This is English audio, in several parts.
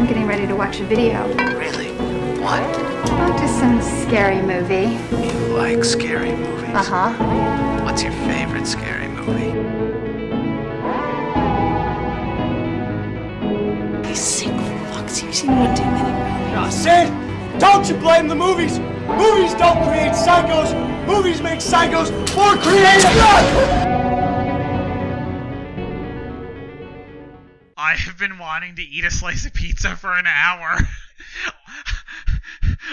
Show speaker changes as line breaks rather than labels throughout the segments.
getting ready to watch a video.
Really? What?
Oh, just some scary movie.
You like scary movies?
Uh-huh.
What's your favorite scary movie?
You sick fucks. You've seen one too many movies.
I said, don't you blame the movies. Movies don't create psychos. Movies make psychos more creative.
I have been wanting to eat a slice of pizza for an hour.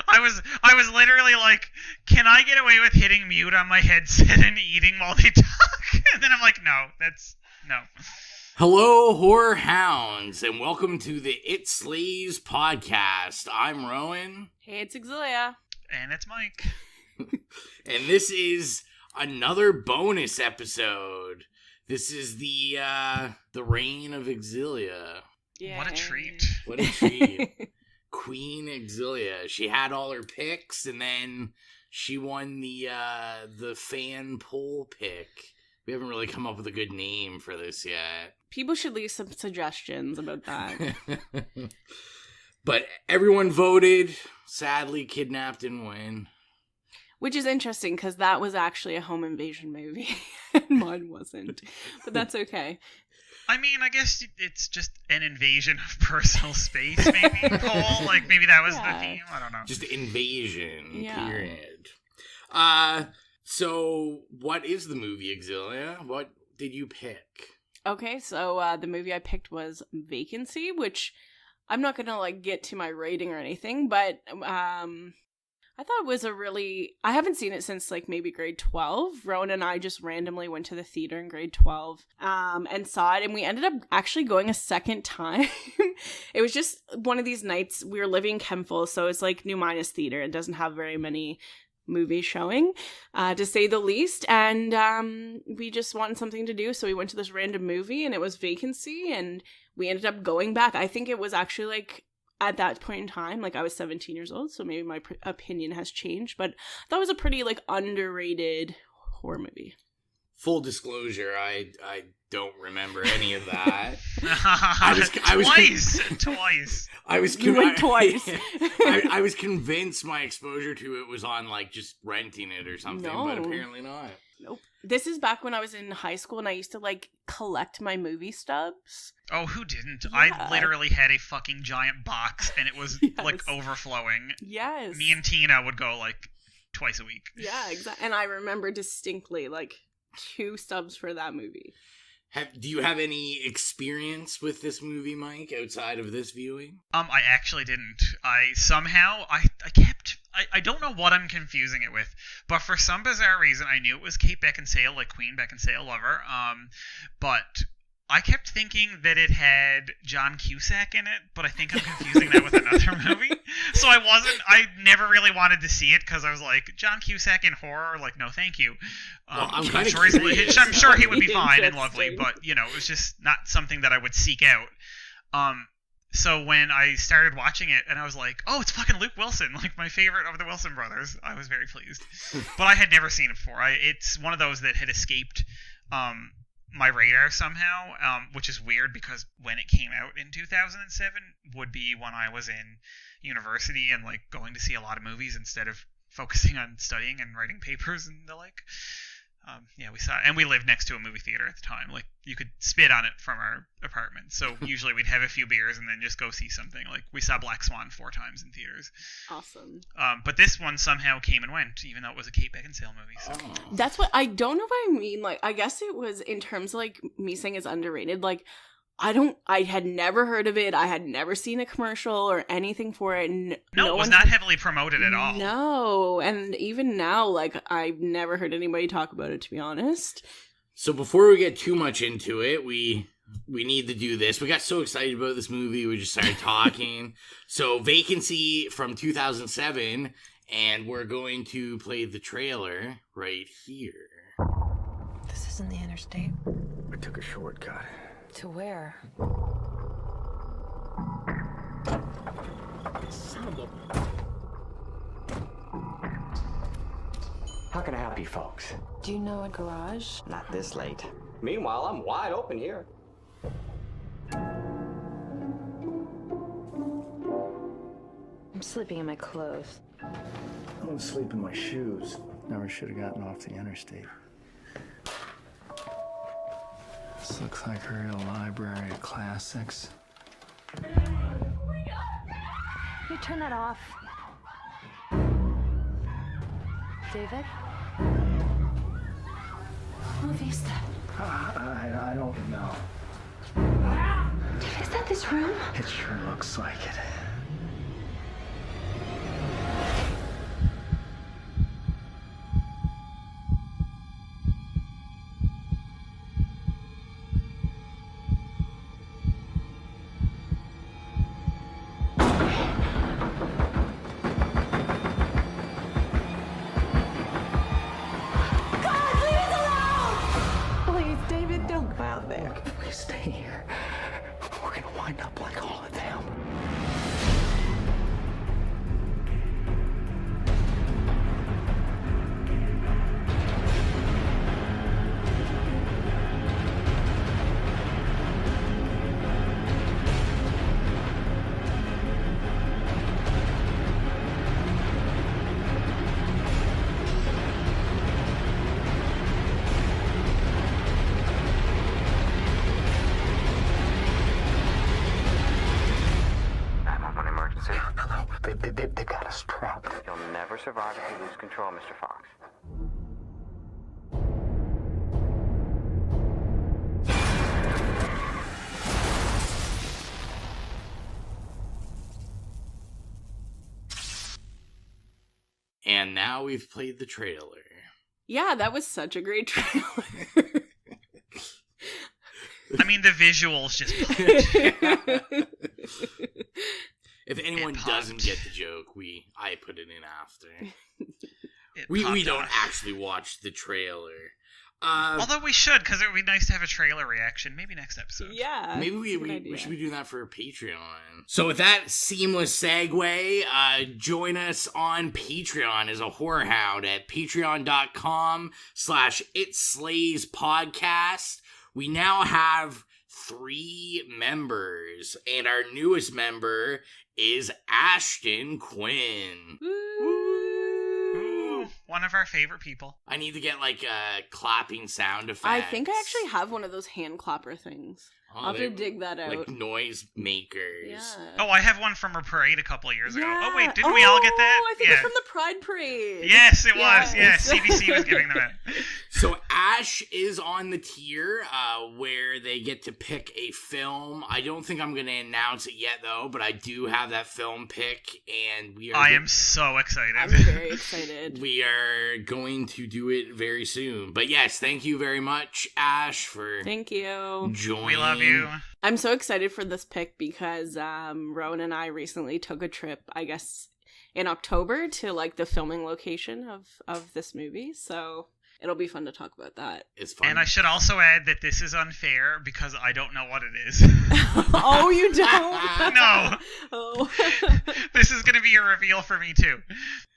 I was literally like, can I get away with hitting mute on my headset and eating while they talk? And then I'm like, no.
Hello, horror hounds, and welcome to the It Slays podcast. I'm Rowan.
Hey, it's Exilia.
And it's Mike.
And this is another bonus episode. This is the reign of Exilia.
Yeah.
What a treat.
What a treat. Queen Exilia. She had all her picks, and then she won the fan poll pick. We haven't really come up with a good name for this yet.
People should leave some suggestions about that.
But everyone voted. Sadly, Kidnapped didn't win.
Which is interesting, because that was actually a home invasion movie, and mine wasn't. But that's okay.
I mean, I guess it's just an invasion of personal space, maybe, Cole? Like, maybe that was the theme? I don't know.
Just invasion,
Yeah.
period. So, what is the movie, Exilia? What did you pick?
Okay, so the movie I picked was Vacancy, which I'm not going to, get to my rating or anything, but I thought it was I haven't seen it since, maybe grade 12. Rowan and I just randomly went to the theater in grade 12 and saw it, and we ended up actually going a second time. It was just one of these nights. We were living in Kempful, so it's like New Minus Theater. It doesn't have very many movies showing, to say the least, and we just wanted something to do, so we went to this random movie, and it was Vacancy, and we ended up going back. I think it was actually, at that point in time, I was 17 years old, so maybe my opinion has changed, but that was a pretty, underrated horror movie.
Full disclosure, I don't remember any of that.
Twice.
You went twice.
I was convinced my exposure to it was on, just renting it or something, but apparently not.
Nope. This is back when I was in high school, and I used to, collect my movie stubs.
Oh, who didn't?
Yeah.
I literally had a fucking giant box, and it was,
Yes.
Overflowing.
Yes.
Me and Tina would go, twice a week.
Yeah, exactly. And I remember distinctly, 2 stubs for that movie.
Do you have any experience with this movie, Mike, outside of this viewing?
I actually didn't. I don't know what I'm confusing it with, but for some bizarre reason, I knew it was Kate Beckinsale, Queen Beckinsale lover, but I kept thinking that it had John Cusack in it, but I think I'm confusing that with another movie. So I never really wanted to see it because I was like, John Cusack in horror? No, thank you.
I'm
sure he would be fine and
Interesting.
lovely, but, it was just not something that I would seek out. So when I started watching it, and I was like, oh, it's fucking Luke Wilson, my favorite of the Wilson brothers, I was very pleased. But I had never seen it before. It's one of those that had escaped my radar somehow, which is weird because when it came out in 2007 would be when I was in university and going to see a lot of movies instead of focusing on studying and writing papers and the like. We saw it, and we lived next to a movie theater at the time. You could spit on it from our apartment. So usually we'd have a few beers and then just go see something. We saw Black Swan 4 times in theaters.
Awesome.
But this one somehow came and went, even though it was a Kate Beckinsale movie. So.
Oh.
That's what I don't know if I mean. I guess it was in terms of me saying it's underrated. I had never heard of it. I had never seen a commercial or anything for it.
No, it was not heavily promoted at all.
No, and even now, I've never heard anybody talk about it, to be honest.
So before we get too much into it, we need to do this. We got so excited about this movie, we just started talking. So Vacancy from 2007, and we're going to play the trailer right here.
This isn't the interstate.
I took a shortcut.
To where?
Son of a... How can I help you folks?
Do you know a garage?
Not this late. Meanwhile, I'm wide open here.
sleeping in my clothes.
I'm gonna sleep in my shoes. Never should have gotten off the interstate. This looks like a real library of classics.
Can you turn that off? David? Movie is that?
I don't know.
David, is that this room?
It sure looks like it.
Please, David, don't go out there.
Look, if we stay here, we're gonna wind up like all of them. No, they got us trapped.
You'll never survive if you lose control, Mr. Fox.
And now we've played the trailer.
Yeah, that was such a great trailer.
I mean, the visuals just
If anyone
It popped.
doesn't get the joke, I put it in after.
it
We
popped
don't
off.
actually watch the trailer.
Although we should, because it would be nice to have a trailer reaction. Maybe next episode.
Yeah.
Maybe we
good idea.
should be doing that for Patreon. So with that seamless segue, join us on Patreon as a horror hound at patreon.com/itslayspodcast. We now have 3 members, and our newest member is Ashton Quinn.
Ooh, one of our favorite people.
I need to get like a clapping sound effect.
I think I actually have one of those hand clapper things. I'll have to
they-
dig that out.
Like noise makers.
Yeah.
Oh, I have one from a parade a couple of years ago.
Yeah.
Oh, wait, didn't we all get that?
Oh, I think it's from the Pride Parade.
Yes, it was. Yeah,
Yes.
CBC was giving them out.
So Ash is on the tier where they get to pick a film. I don't think I'm going to announce it yet, though, but I do have that film pick, and
I am so excited.
I'm very excited.
We are going to do it very soon. But yes, thank you very much, Ash, for
Thank you.
joining.
We love you.
I'm so excited for this pick because Rowan and I recently took a trip, I guess, in October to like the filming location of this movie. So it'll be fun to talk about that.
It's fun.
And I should also add that this is unfair because I don't know what it is.
Oh, you don't?
No.
Oh.
This is going to be a reveal for me, too.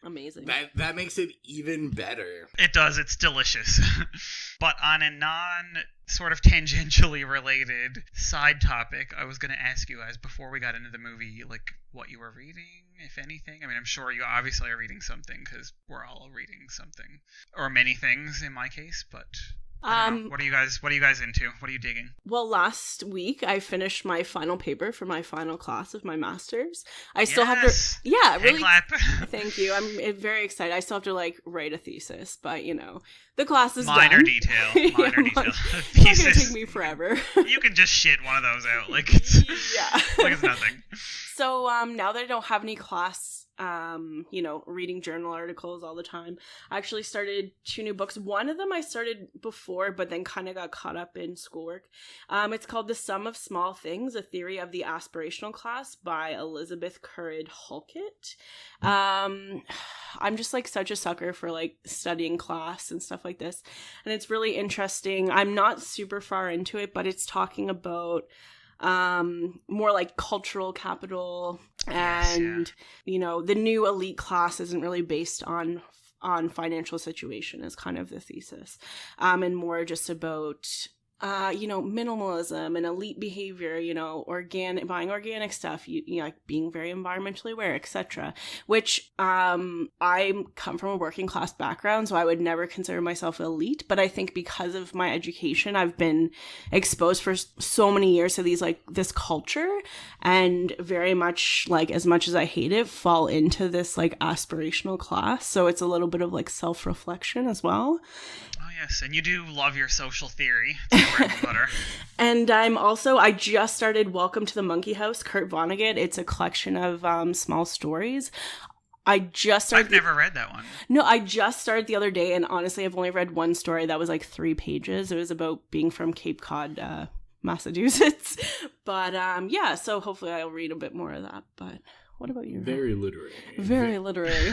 Amazing.
That makes it even better.
It does. It's delicious. But on a sort of tangentially related side topic, I was going to ask you guys before we got into the movie, like, what you were reading, if anything. I mean, I'm sure you obviously are reading something because we're all reading something, or many things in my case. But I don't know. What are you guys into? What are you digging?
Well, last week I finished my final paper for my final class of my master's. I still have to, yeah,
Hand
really.
clap.
Thank you. I'm very excited. I still have to like write a thesis, but you know, the class is
Minor
done.
detail.
Yeah,
Minor detail.
It's not
Thesis.
gonna take me forever.
You can just shit one of those out like it's
Yeah.
like it's nothing.
So now that I don't have any class, reading journal articles all the time, I actually started 2 new books. One of them I started before, but then kind of got caught up in schoolwork. It's called The Sum of Small Things, A Theory of the Aspirational Class by Elizabeth Currid Halkett. I'm just like such a sucker for like studying class and stuff like this. And it's really interesting. I'm not super far into it, but it's talking about more like cultural capital and the new elite class isn't really based on financial situation is kind of the thesis, and more just about minimalism and elite behavior, buying organic stuff, like being very environmentally aware, etc. Which I come from a working class background, so I would never consider myself elite. But I think because of my education, I've been exposed for so many years to this culture, and very much as much as I hate it, fall into this aspirational class. So it's a little bit of self-reflection as well.
Oh yes, and you do love your social theory. It's bread and butter.
And I just started Welcome to the Monkey House, Kurt Vonnegut. It's a collection of small stories. I've
never read that one.
No, I just started the other day, and honestly, I've only read one story that was 3 pages. It was about being from Cape Cod, Massachusetts. But so hopefully I'll read a bit more of that. But what about you?
Very literary.
Very literary.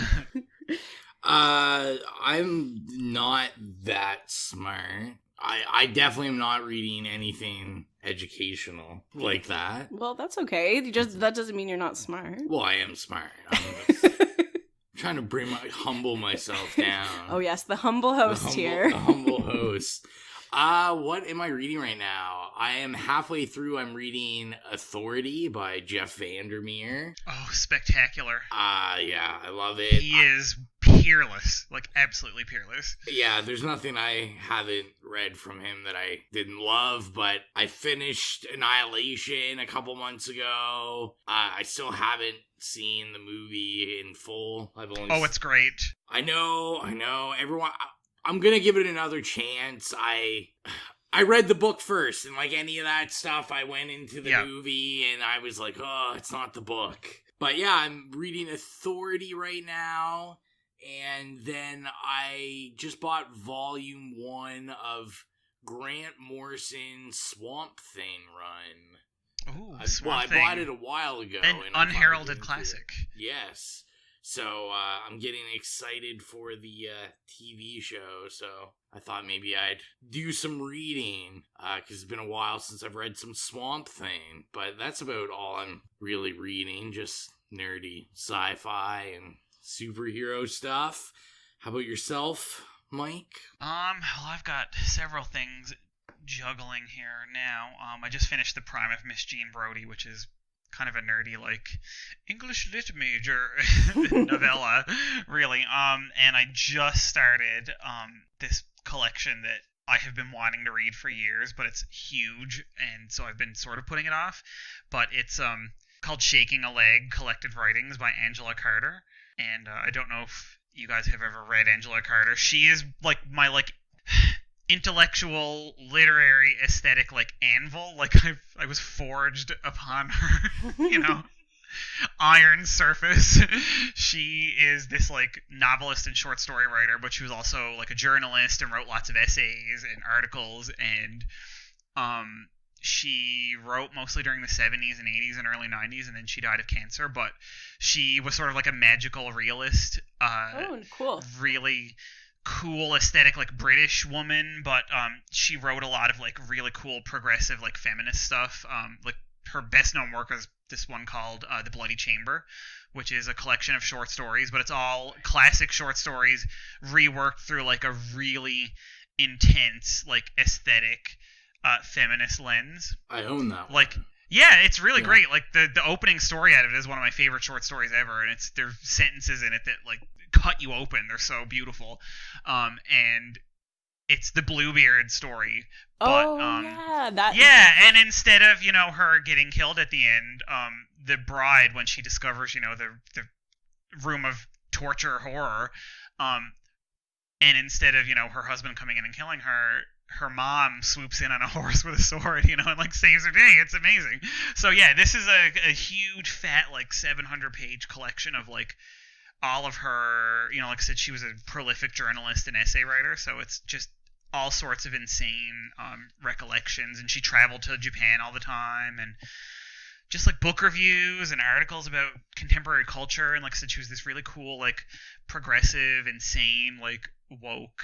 I'm not that smart. I definitely am not reading anything educational like that.
Well, that's okay. That doesn't mean you're not smart.
Well, I am smart. I'm trying to humble myself down.
Oh yes, the humble host here.
The humble host. What am I reading right now? I am halfway through. I'm reading Authority by Jeff Vandermeer.
Oh, spectacular.
Yeah, I love it.
He is peerless, absolutely peerless.
Yeah, there's nothing I haven't read from him that I didn't love, but I finished Annihilation a couple months ago. I still haven't seen the movie in full.
It's great.
I know. Everyone... I'm gonna give it another chance. I read the book first, and any of that stuff, I went into the movie, and I was like, oh, it's not the book. But yeah, I'm reading Authority right now, and then I just bought volume 1 of Grant Morrison's Swamp Thing run.
Ooh,
I bought it a while ago.
An unheralded classic.
Yes. So I'm getting excited for the TV show, so I thought maybe I'd do some reading, because it's been a while since I've read some Swamp Thing, but that's about all I'm really reading, just nerdy sci-fi and superhero stuff. How about yourself, Mike?
Well, I've got several things juggling here now. I just finished The Prime of Miss Jean Brodie, which is kind of a nerdy English lit major novella, really. And I just started this collection that I have been wanting to read for years, but it's huge, and so I've been sort of putting it off. But it's called Shaking a Leg: Collected Writings by Angela Carter. And I don't know if you guys have ever read Angela Carter. She is my intellectual, literary, aesthetic anvil. I was forged upon her, iron surface. She is this novelist and short story writer, but she was also a journalist and wrote lots of essays and articles, and she wrote mostly during the 70s and 80s and early 90s, and then she died of cancer. But she was sort of a magical realist.
Oh, cool.
Really cool aesthetic British woman, but she wrote a lot of really cool progressive feminist stuff. Her best known work is this one called The Bloody Chamber, which is a collection of short stories, but it's all classic short stories reworked through a really intense aesthetic feminist lens.
I own that one.
Yeah, it's really great. The opening story out of it is one of my favorite short stories ever, and there's sentences in it that cut you open. They're so beautiful. And it's the Bluebeard story. But, and instead of, her getting killed at the end, the bride, when she discovers, the room of torture horror, and instead of, her husband coming in and killing her, her mom swoops in on a horse with a sword, and saves her day. It's amazing. So yeah, this is a huge fat 700-page collection of all of her, like I said, she was a prolific journalist and essay writer, so it's just all sorts of insane recollections, and she traveled to Japan all the time, and just book reviews and articles about contemporary culture, and like I said, she was this really cool progressive, insane, woke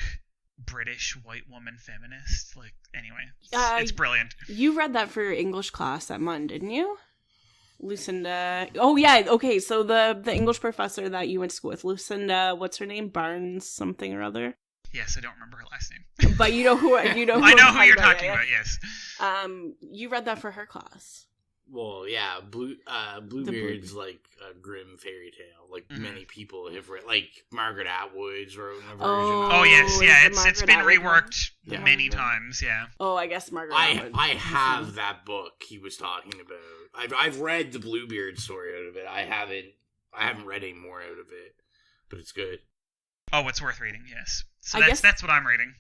British white woman feminist. Anyway, it's brilliant.
You read that for your English class at MUN, didn't you? Lucinda. Oh yeah, okay. So the English professor that you went to school with, Lucinda, what's her name? Barnes something or other.
Yes, I don't remember her last name.
But you know who I know
who you're talking about. Yes.
You read that for her class.
Well, yeah, Bluebeard's like a grim fairy tale. Like many people have read, like Margaret Atwood's wrote a version.
Oh yes, yeah, it's been
Atwood
reworked many times. Yeah.
Oh, I guess Margaret Atwood.
I have that book he was talking about. I've read the Bluebeard story out of it. I haven't read any more out of it, but it's good.
Oh, it's worth reading. Yes. So that's what I'm reading.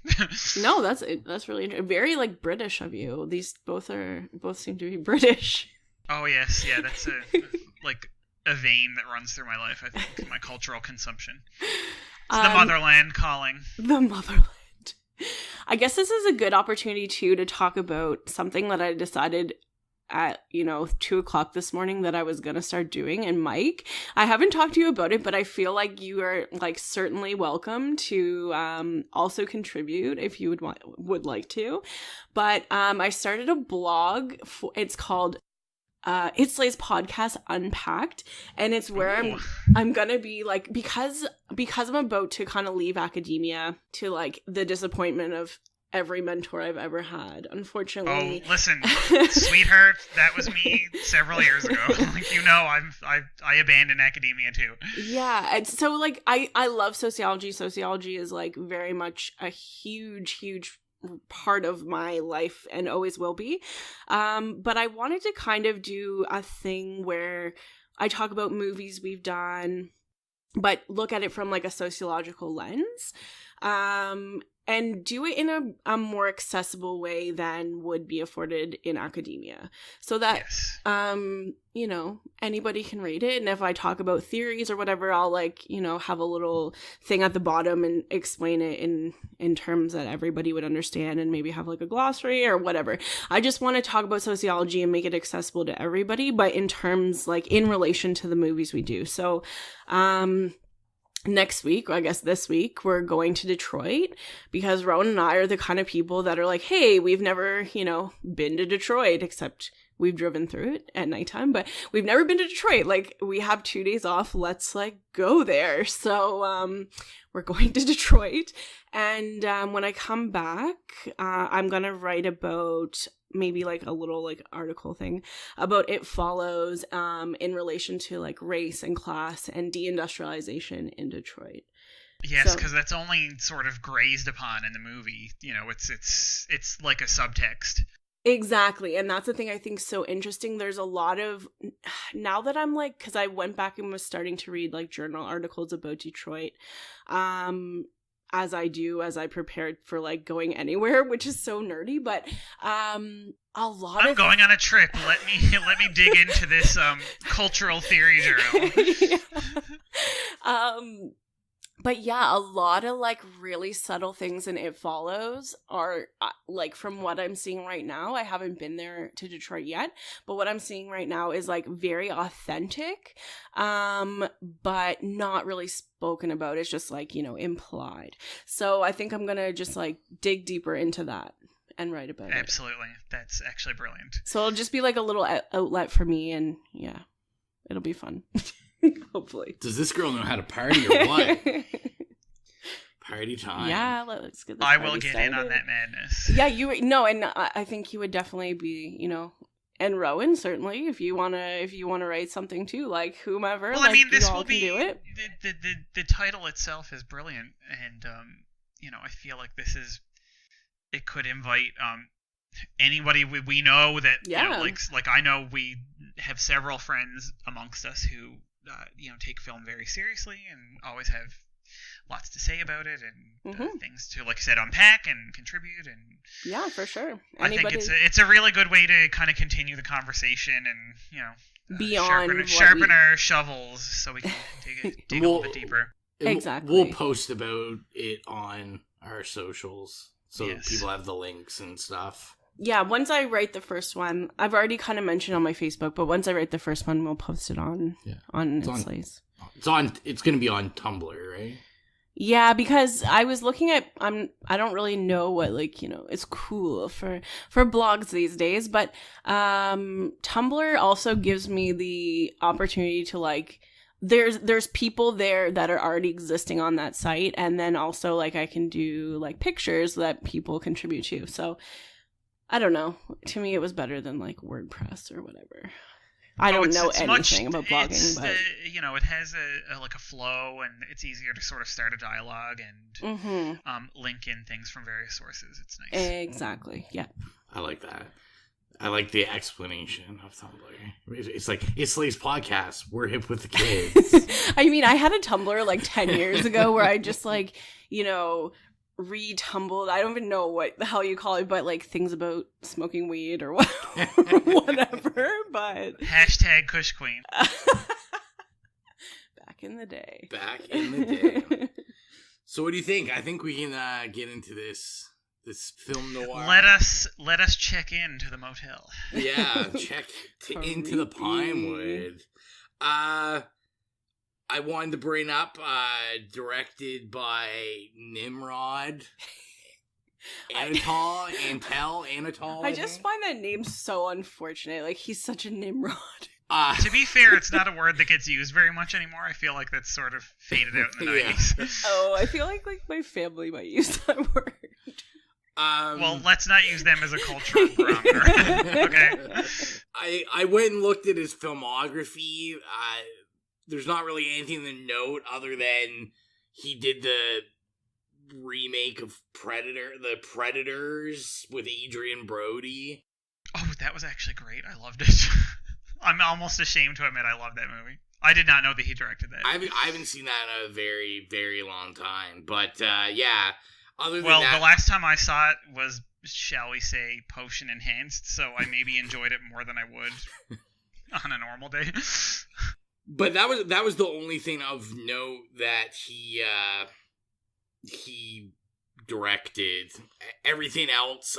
No, that's really interesting. Very like British of you. These both seem to be British.
Oh yes, yeah, that's a vein that runs through my life. I think my cultural consumption. It's the motherland calling.
The motherland. I guess this is a good opportunity too to talk about something that I decided at 2:00 this morning that I was gonna start doing. And Mike, I haven't talked to you about it, but I feel like you are like certainly welcome to also contribute if you would like to. But I started a blog. It's called It's Slay's Podcast Unpacked, and it's where I'm gonna be like, because I'm about to kind of leave academia to like the disappointment of every mentor I've ever had, unfortunately.
Oh, listen, sweetheart, that was me several years ago. Like, I abandoned academia too.
Yeah, and so like I love sociology. Sociology is like very much a huge part of my life and always will be. But I wanted to kind of do a thing where I talk about movies we've done, but look at it from like a sociological lens. And do it in a more accessible way than would be afforded in academia. So that, anybody can read it. And if I talk about theories or whatever, I'll have a little thing at the bottom and explain it in terms that everybody would understand, and maybe have like a glossary or whatever. I just want to talk about sociology and make it accessible to everybody, but in terms like in relation to the movies we do. So, next week, or I guess this week, we're going to Detroit because Rowan and I are the kind of people that are like, hey, we've never, been to Detroit, except we've driven through it at nighttime, but we've never been to Detroit. Like, we have 2 days off. Let's like go there. So, we're going to Detroit. And when I come back, I'm going to write about maybe like a little like article thing about It Follows in relation to like race and class and deindustrialization in Detroit.
Yes, because that's only sort of grazed upon in the movie. It's like a subtext.
Exactly. And that's the thing I think is so interesting. There's a lot of, now that I'm like, because I went back and was starting to read like journal articles about Detroit, as I prepared for like going anywhere, which is so nerdy, but I'm going
on a trip. Let me dig into this cultural theory journal.
But yeah, a lot of like really subtle things in It Follows are like, from what I'm seeing right now, I haven't been there to Detroit yet, but what I'm seeing right now is like very authentic, but not really spoken about. It's just like, implied. So I think I'm going to just like dig deeper into that and write about it.
Absolutely. That's actually brilliant.
So it'll just be like a little outlet for me, and yeah, it'll be fun. Hopefully.
Does this girl know how to party or what? Party time.
Yeah, let's get this
I will
get
started. In on that madness.
Yeah, and I think you would definitely be, and Rowan certainly, if you wanna write something too, like whomever.
Well,
like,
I mean, this will be
do it.
The title itself is brilliant, and I feel like it could invite anybody we know that like I know we have several friends amongst us who take film very seriously and always have lots to say about it, and things to, like I said, unpack and contribute. And
yeah, for sure.
I think it's a really good way to kind of continue the conversation and
beyond
sharpen our shovels so we can dig a little bit deeper.
Exactly.
We'll post about it on our socials so people have the links and stuff.
Yeah, once I write the first one, I've already kind of mentioned on my Facebook, but once I write the first one, we'll post it on Slays.
It's going to be on Tumblr, right?
Yeah, because I was looking at, I don't really know what, is cool for blogs these days, but Tumblr also gives me the opportunity to, there's people there that are already existing on that site, and then also like I can do like pictures that people contribute to. So I don't know. To me, it was better than like WordPress or whatever. I don't know anything about blogging, but
it has a like a flow, and it's easier to sort of start a dialogue and link in things from various sources. It's nice.
Exactly. Yeah.
I like that. I like the explanation of Tumblr. It's like, it's Slate's podcast. We're hip with the kids.
I mean, I had a Tumblr like 10 years ago where I just like, retumbled. I don't even know what the hell you call it, but like things about smoking weed or whatever. But
hashtag Kush Queen.
Back in the day.
Back in the day. So what do you think? I think we can get into this film noir.
Let us check into the motel.
Yeah, check into the Pinewood. I wanted to bring up, directed by Nimrod. Anatol.
I just find that name so unfortunate. Like, he's such a Nimrod.
To be fair, it's not a word that gets used very much anymore. I feel like that's sort of faded out in the 90s.
Oh, I feel like my family might use that word.
Well, let's not use them as a cultural barometer. Okay.
I went and looked at his filmography. There's not really anything to note other than he did the remake of The Predators with Adrian Brody.
Oh, that was actually great. I loved it. I'm almost ashamed to admit I love that movie. I did not know that he directed that.
I haven't seen that in a very, very long time. But, yeah. Other than
well,
that,
the last time I saw it was, shall we say, potion enhanced, so I maybe enjoyed it more than I would on a normal day.
But that was the only thing of note that he directed. Everything else,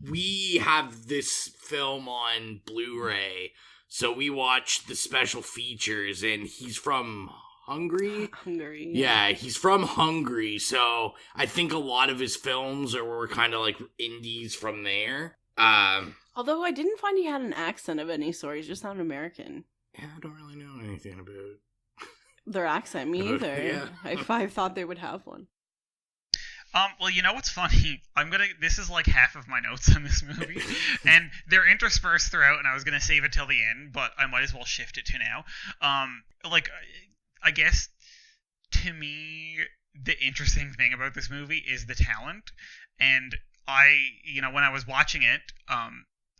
we have this film on Blu-ray, so we watched the special features, and he's from Hungary?
Hungary.
Yeah, he's from Hungary, so I think a lot of his films were kind of like indies from there.
Although I didn't find he had an accent of any sort. He just sounded American.
Yeah, I don't really know anything about
their accent. Me either.
Yeah.
I thought they would have one.
Well, you know what's funny? This is like half of my notes on this movie, and they're interspersed throughout, and I was gonna save it till the end, but I might as well shift it to now. I guess, to me, the interesting thing about this movie is the talent, and when I was watching it,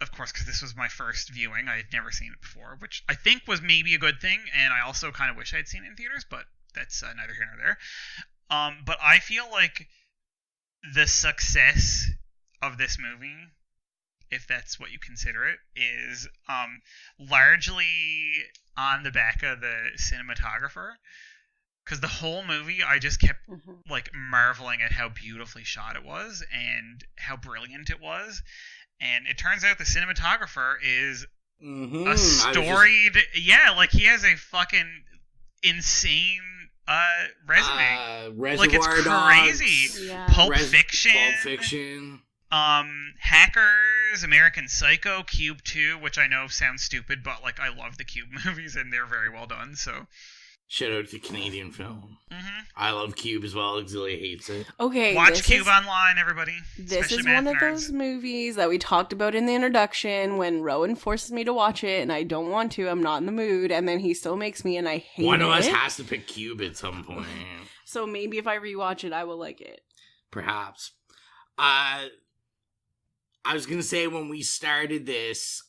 of course, because this was my first viewing, I had never seen it before, which I think was maybe a good thing, and I also kind of wish I had seen it in theaters, but that's neither here nor there. But I feel like the success of this movie, if that's what you consider it, is largely on the back of the cinematographer. Because the whole movie, I just kept like marveling at how beautifully shot it was and how brilliant it was. And it turns out the cinematographer is a storied... he has a fucking insane resume. Like, it's crazy.
Yeah.
Pulp Fiction. Hackers, American Psycho, Cube 2, which I know sounds stupid, but like I love the Cube movies and they're very well done, so...
Shout out to Canadian film. I love Cube as well. Auxilia hates it.
Okay,
watch Cube online, everybody.
This is one of those movies that we talked about in the introduction when Rowan forces me to watch it, and I don't want to. I'm not in the mood, and then he still makes me, and I hate it.
One of us has to pick Cube at some point.
So maybe if I rewatch it, I will like it.
Perhaps. I was gonna say when we started this,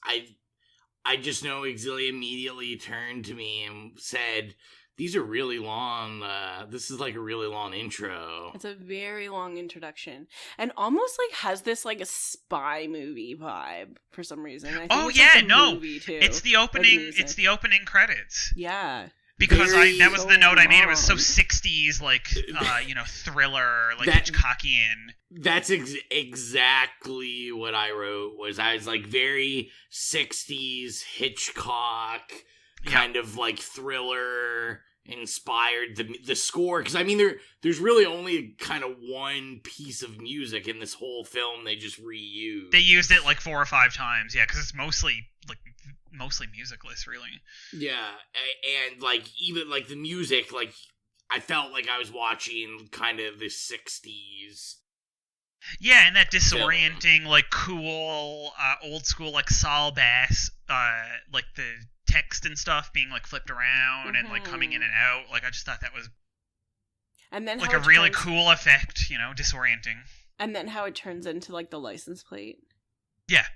I just know Auxilia immediately turned to me and said, "These are really long. This is like a really long intro."
It's a very long introduction, and almost like has this like a spy movie vibe for some reason. I think movie too,
it's the opening. It's the opening credits.
Yeah.
Because that was the note I made. It was so 60s, like, thriller, like Hitchcockian.
That's exactly what I wrote. I was like very 60s Hitchcock, kind of like thriller inspired. The score, because I mean there's really only kind of one piece of music in this whole film they just reused.
They used it like 4 or 5 times, yeah, because it's mostly like mostly musicless, really.
Yeah, and like even like the music, like I felt like I was watching kind of the 60s.
Yeah, and that disorienting, like cool, old school, like Saul Bass, like the text and stuff being like flipped around and like coming in and out. Like I just thought that was
and then
like a really cool effect, you know, disorienting.
And then how it turns into like the license plate.
Yeah.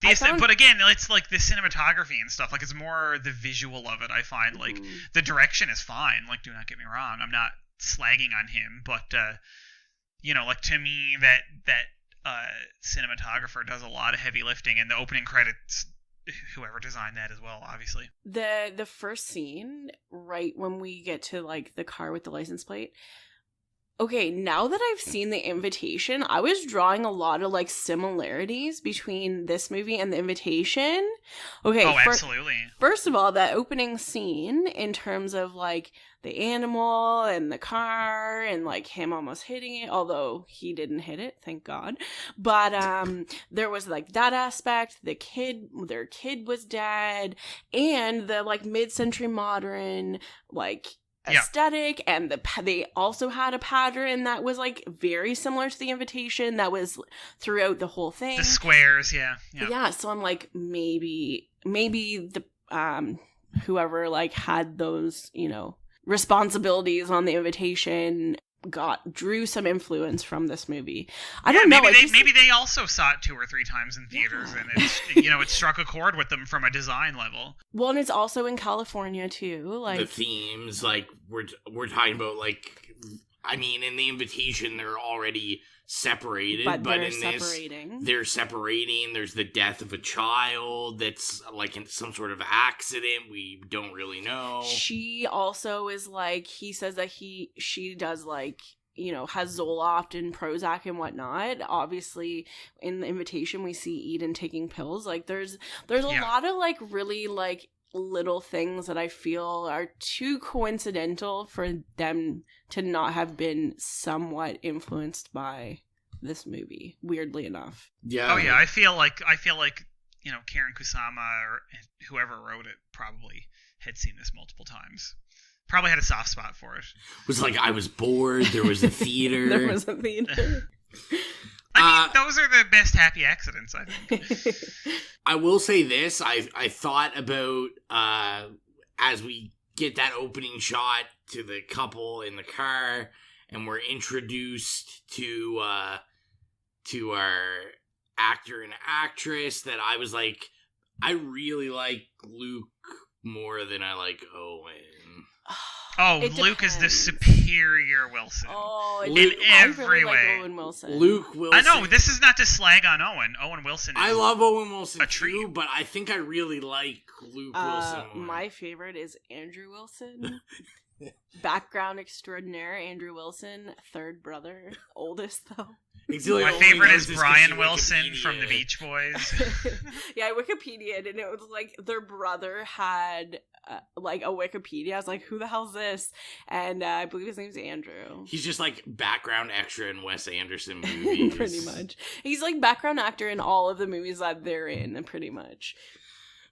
But again, it's like the cinematography and stuff. Like it's more the visual of it. I find like the direction is fine. Like, do not get me wrong. I'm not slagging on him, but you know, like to me that cinematographer does a lot of heavy lifting, and the opening credits, whoever designed that as well, obviously.
The first scene, right when we get to like the car with the license plate. Okay, now that I've seen The Invitation, I was drawing a lot of like similarities between this movie and The Invitation. Okay,
absolutely.
First of all, that opening scene in terms of like the animal and the car and like him almost hitting it, although he didn't hit it, thank God. But there was like that aspect. Their kid was dead, and the like mid-century modern like aesthetic, and they also had a pattern that was like very similar to The Invitation that was throughout the whole thing.
The squares, yeah.
So I'm like, maybe the whoever like had those, you know, responsibilities on The Invitation drew some influence from this movie. I don't know.
Maybe they also saw it 2 or 3 times in theaters, and it's, you know, it struck a chord with them from a design level.
Well, and it's also in California too. Like
the themes, like we're talking about, like I mean, in The Invitation they're already separated, but in this they're separating. There's the death of a child that's like in some sort of accident. We don't really know.
She also is like, he says that she does like, you know, has Zoloft and Prozac and whatnot. Obviously in The Invitation we see Eden taking pills. Like there's a lot of like really like little things that I feel are too coincidental for them to not have been somewhat influenced by this movie, weirdly enough.
Yeah.
Oh yeah, I feel like you know, Karen Kusama or whoever wrote it probably had seen this multiple times. Probably had a soft spot for it.
It was like, I was bored, there was a theater.
There was a theater.
I mean, those are the best happy accidents, I think.
I will say this, I thought about, as we get that opening shot to the couple in the car, and we're introduced to our actor and actress, that I was like, I really like Luke more than I like Owen.
Oh, Luke is the superior Wilson.
Oh,
in every
really
way.
like Owen Wilson.
Luke Wilson.
I know, this is not to slag on Owen. Owen Wilson is
I love Owen Wilson
a treat.
too, but I think I really like Luke Wilson more.
My favorite is Andrew Wilson. Background extraordinaire, Andrew Wilson, third brother, oldest though.
My favorite is Brian Wilson from the Beach Boys.
Yeah, I Wikipedia'd, and it was like their brother had like a Wikipedia. I was like, who the hell's this? And I believe his name's Andrew.
He's just like background extra in Wes Anderson movies.
Pretty much. He's like background actor in all of the movies that they're in, pretty much.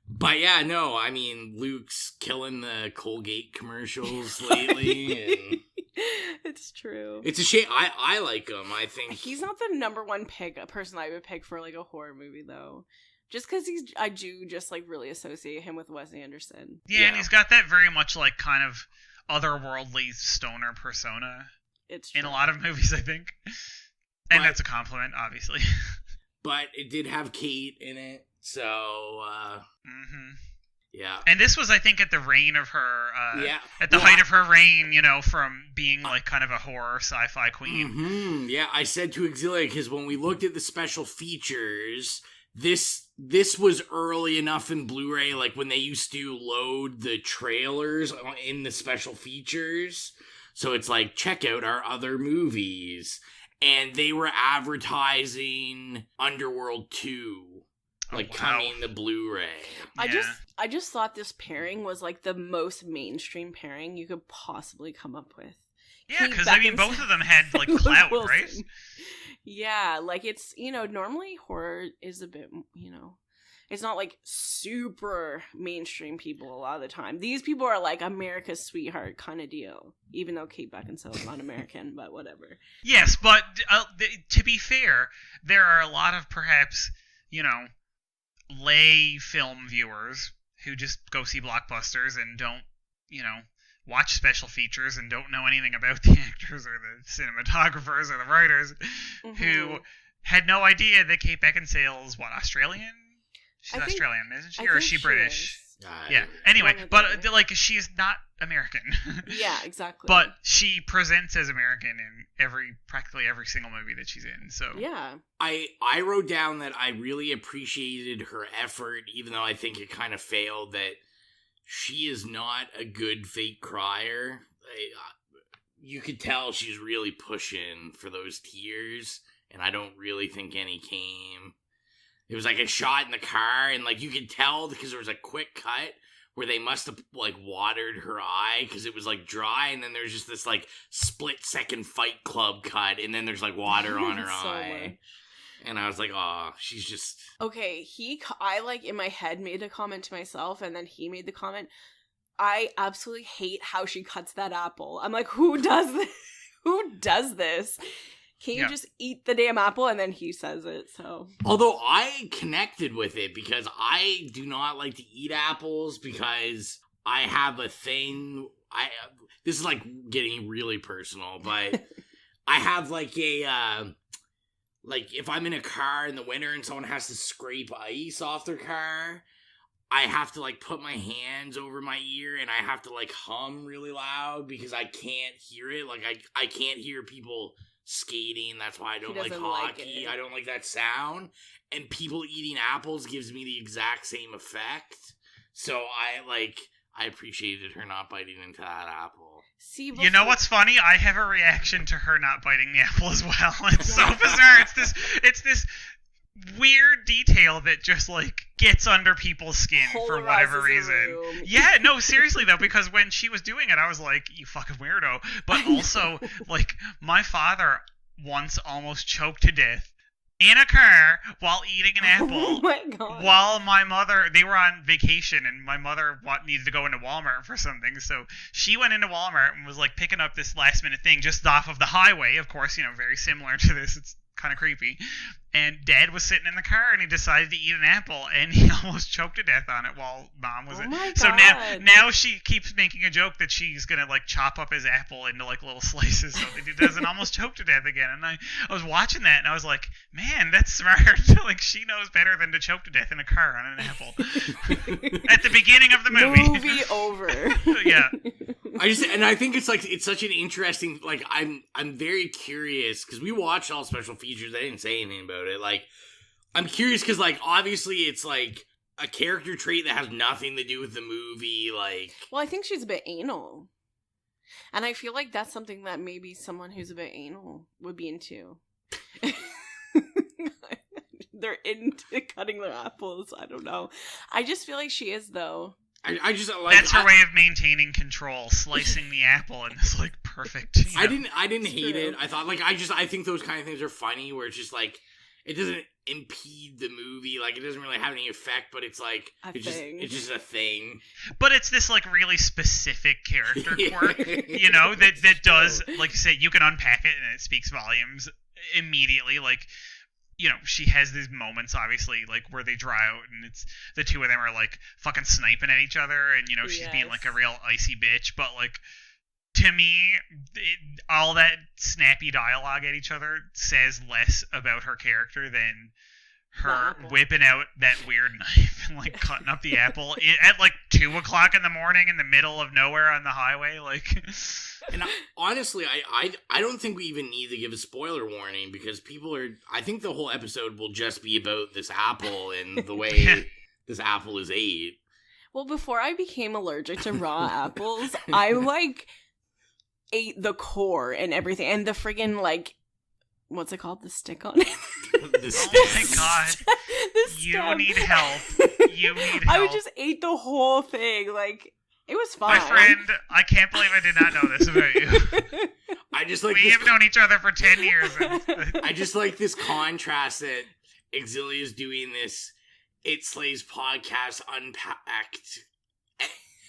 But yeah, no, I mean, Luke's killing the Colgate commercials lately. And
it's true.
It's a shame. I like him. I think
he's not the number one person I would pick for like a horror movie though. Just because I do just like really associate him with Wes Anderson.
Yeah, and he's got that very much like kind of otherworldly stoner persona.
It's true.
In a lot of movies, I think. And that's a compliment, obviously.
But it did have Kate in it, so yeah.
And this was, I think, at the reign of her, at the height of her reign, you know, from being like kind of a horror sci-fi queen.
Yeah, I said to Exilia, because when we looked at the special features, this was early enough in Blu-ray, like when they used to load the trailers in the special features. So it's like, check out our other movies. And they were advertising Underworld 2. Coming to Blu-ray.
Yeah. I just thought this pairing was like the most mainstream pairing you could possibly come up with.
Yeah, because I mean, both of them had like clout, right?
Yeah, like it's, you know, normally horror is a bit, you know, It's not like super mainstream people a lot of the time. These people are like America's sweetheart kind of deal, even though Kate Beckinsale's not American, but whatever.
Yes, but to be fair, there are a lot of perhaps, lay film viewers who just go see blockbusters and don't, watch special features and don't know anything about the actors or the cinematographers or the writers, who had no idea that Kate Beckinsale's Australian? She's Australian, isn't she? Or is she British? Yeah. Anyway, but she's not American.
Yeah, exactly.
But she presents as American in practically every single movie that she's in. So
yeah.
I wrote down that I really appreciated her effort, even though I think it kind of failed, that she is not a good fake crier. You could tell she's really pushing for those tears, and I don't really think any came. It was like a shot in the car, and you could tell because there was a quick cut where they must have watered her eye because it was dry, and then there's just this split-second Fight Club cut, and then there's water on her eye. Much. And I was like, oh, she's just...
Okay, I in my head made a comment to myself, and then he made the comment, I absolutely hate how she cuts that apple. I'm like, who does this? Who does this? Can't you just eat the damn apple? And then he says it, so...
Although I connected with it because I do not like to eat apples because I have a thing... This is getting really personal, but I have a... if I'm in a car in the winter and someone has to scrape ice off their car, I have to put my hands over my ear and I have to hum really loud because I can't hear it. I can't hear people skating. That's why I don't like hockey. I don't like that sound. And people eating apples gives me the exact same effect. So I appreciated her not biting into that apple.
See,
you know what's funny? I have a reaction to her not biting the apple as well. It's so bizarre. It's this weird detail that just gets under people's skin for whatever reason. Yeah, no, seriously though, because when she was doing it, I was like, you fucking weirdo. But also, my father once almost choked to death in a car while eating an apple.
Oh my god.
While my mother, they were on vacation and my mother needed to go into Walmart for something. So she went into Walmart and was picking up this last minute thing just off of the highway. Of course, very similar to this. It's kind of creepy. And Dad was sitting in the car and he decided to eat an apple and he almost choked to death on it while Mom was So now she keeps making a joke that she's gonna chop up his apple into little slices so that he doesn't almost choke to death again. And I was watching that and I was like, man, that's smart. She knows better than to choke to death in a car on an apple. At the beginning of the movie.
Movie over.
Yeah.
I think it's such an interesting, I'm very curious because we watched all special features. I didn't say anything about it. I'm curious because obviously it's a character trait that has nothing to do with the movie.
Well, I think she's a bit anal, and I feel like that's something that maybe someone who's a bit anal would be into. They're into cutting their apples. I don't know. I just feel like she is though.
That's her way of maintaining control, slicing the apple in this perfect.
I didn't hate it. I thought I think those kind of things are funny where it's just it doesn't impede the movie. It doesn't really have any effect, but it's it's just a thing.
But it's this really specific character quirk, that does, like you say, you can unpack it and it speaks volumes immediately. She has these moments, obviously, where they draw out and it's the two of them are fucking sniping at each other and, she's being a real icy bitch. But to me, all that snappy dialogue at each other says less about her character than her whipping out that weird knife and cutting up the apple at 2 o'clock in the morning in the middle of nowhere on the highway.
And honestly, I don't think we even need to give a spoiler warning because I think the whole episode will just be about this apple and the way this apple is ate.
Well, before I became allergic to raw apples, I ate the core and everything and the friggin' what's it called? The stick on it?
The stick.
Oh my god. You need help. You need help.
I just ate the whole thing. It was fine.
My friend, I can't believe I did not know this about you. We have known each other for 10 years.
I just like this contrast that Exilia is doing this It Slays podcast unpacked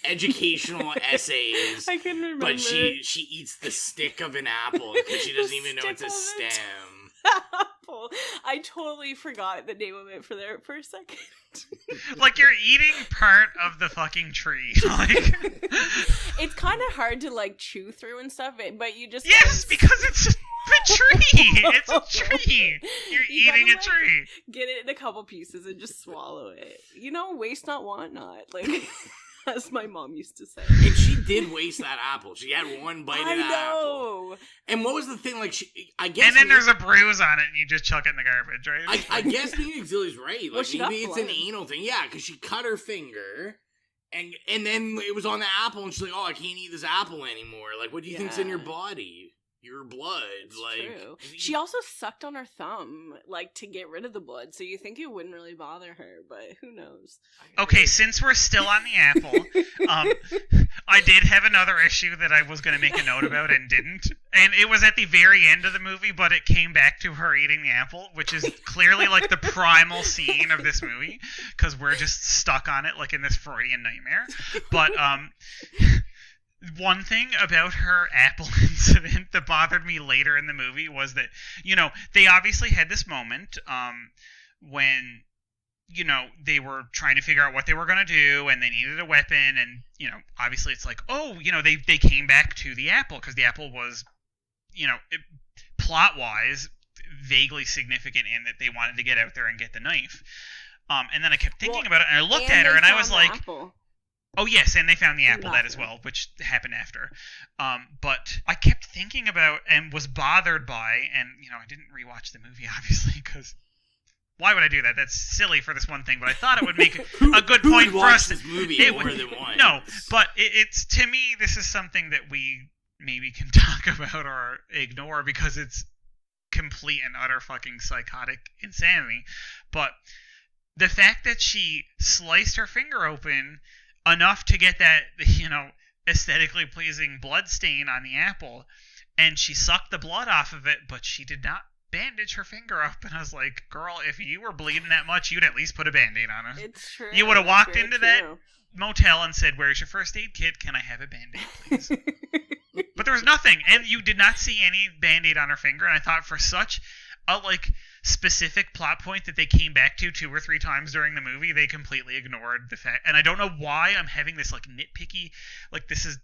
educational essays.
I can remember.
But she eats the stick of an apple because she doesn't even know it's a stem.
Apple. I totally forgot the name of it for a second.
Like, you're eating part of the fucking tree. Like,
it's kind of hard to like chew through and stuff, but you just
yes, because it's a tree. It's a tree. You're eating a tree.
Get it in a couple pieces and just swallow it. You know, waste not, want not. Like, as my mom used to say.
And she did waste that apple. She had one bite of that apple. And what was the thing? Like, I guess.
And then there's a bruise on it, and you just chuck it in the garbage, right?
I guess maybe Exili's right. Like,
well,
maybe it's an anal thing. Yeah, because she cut her finger, and then it was on the apple, and she's like, "Oh, I can't eat this apple anymore." Like, what do you think's in your body? Your blood.
It's
like,
true. She also sucked on her thumb, like, to get rid of the blood, so you think it wouldn't really bother her, but who knows?
Okay, since we're still on the apple, I did have another issue that I was going to make a note about and didn't. And it was at the very end of the movie, but it came back to her eating the apple, which is clearly, like, the primal scene of this movie, because we're just stuck on it, like, in this Freudian nightmare. But, one thing about her apple incident that bothered me later in the movie was that, you know, they obviously had this moment when, you know, they were trying to figure out what they were going to do, and they needed a weapon, and, you know, obviously it's like, oh, you know, they came back to the apple, because the apple was, you know, plot-wise, vaguely significant in that they wanted to get out there and get the knife. And then I kept thinking about it, and I looked at her, and I was like...
Apple.
Oh, yes, and they found the apple, that as well, which happened after. But I kept thinking about and was bothered by, and, you know, I didn't rewatch the movie, obviously, because why would I do that? That's silly for this one thing, but I thought it would make a good point for us.
This movie more than once.
No, but it's, to me, this is something that we maybe can talk about or ignore because it's complete and utter fucking psychotic insanity. But the fact that she sliced her finger open enough to get that, you know, aesthetically pleasing blood stain on the apple, and she sucked the blood off of it, but she did not bandage her finger up. And I was like, girl, if you were bleeding that much, you'd at least put a Band-Aid on it.
It's true.
You would have walked into that motel and said, where's your first aid kit? Can I have a Band-Aid, please? But there was nothing, and you did not see any Band-Aid on her finger, and I thought for such a, like, specific plot point that they came back to 2 or 3 times during the movie, they completely ignored the fact. And I don't know why I'm having this, like, nitpicky, like, this is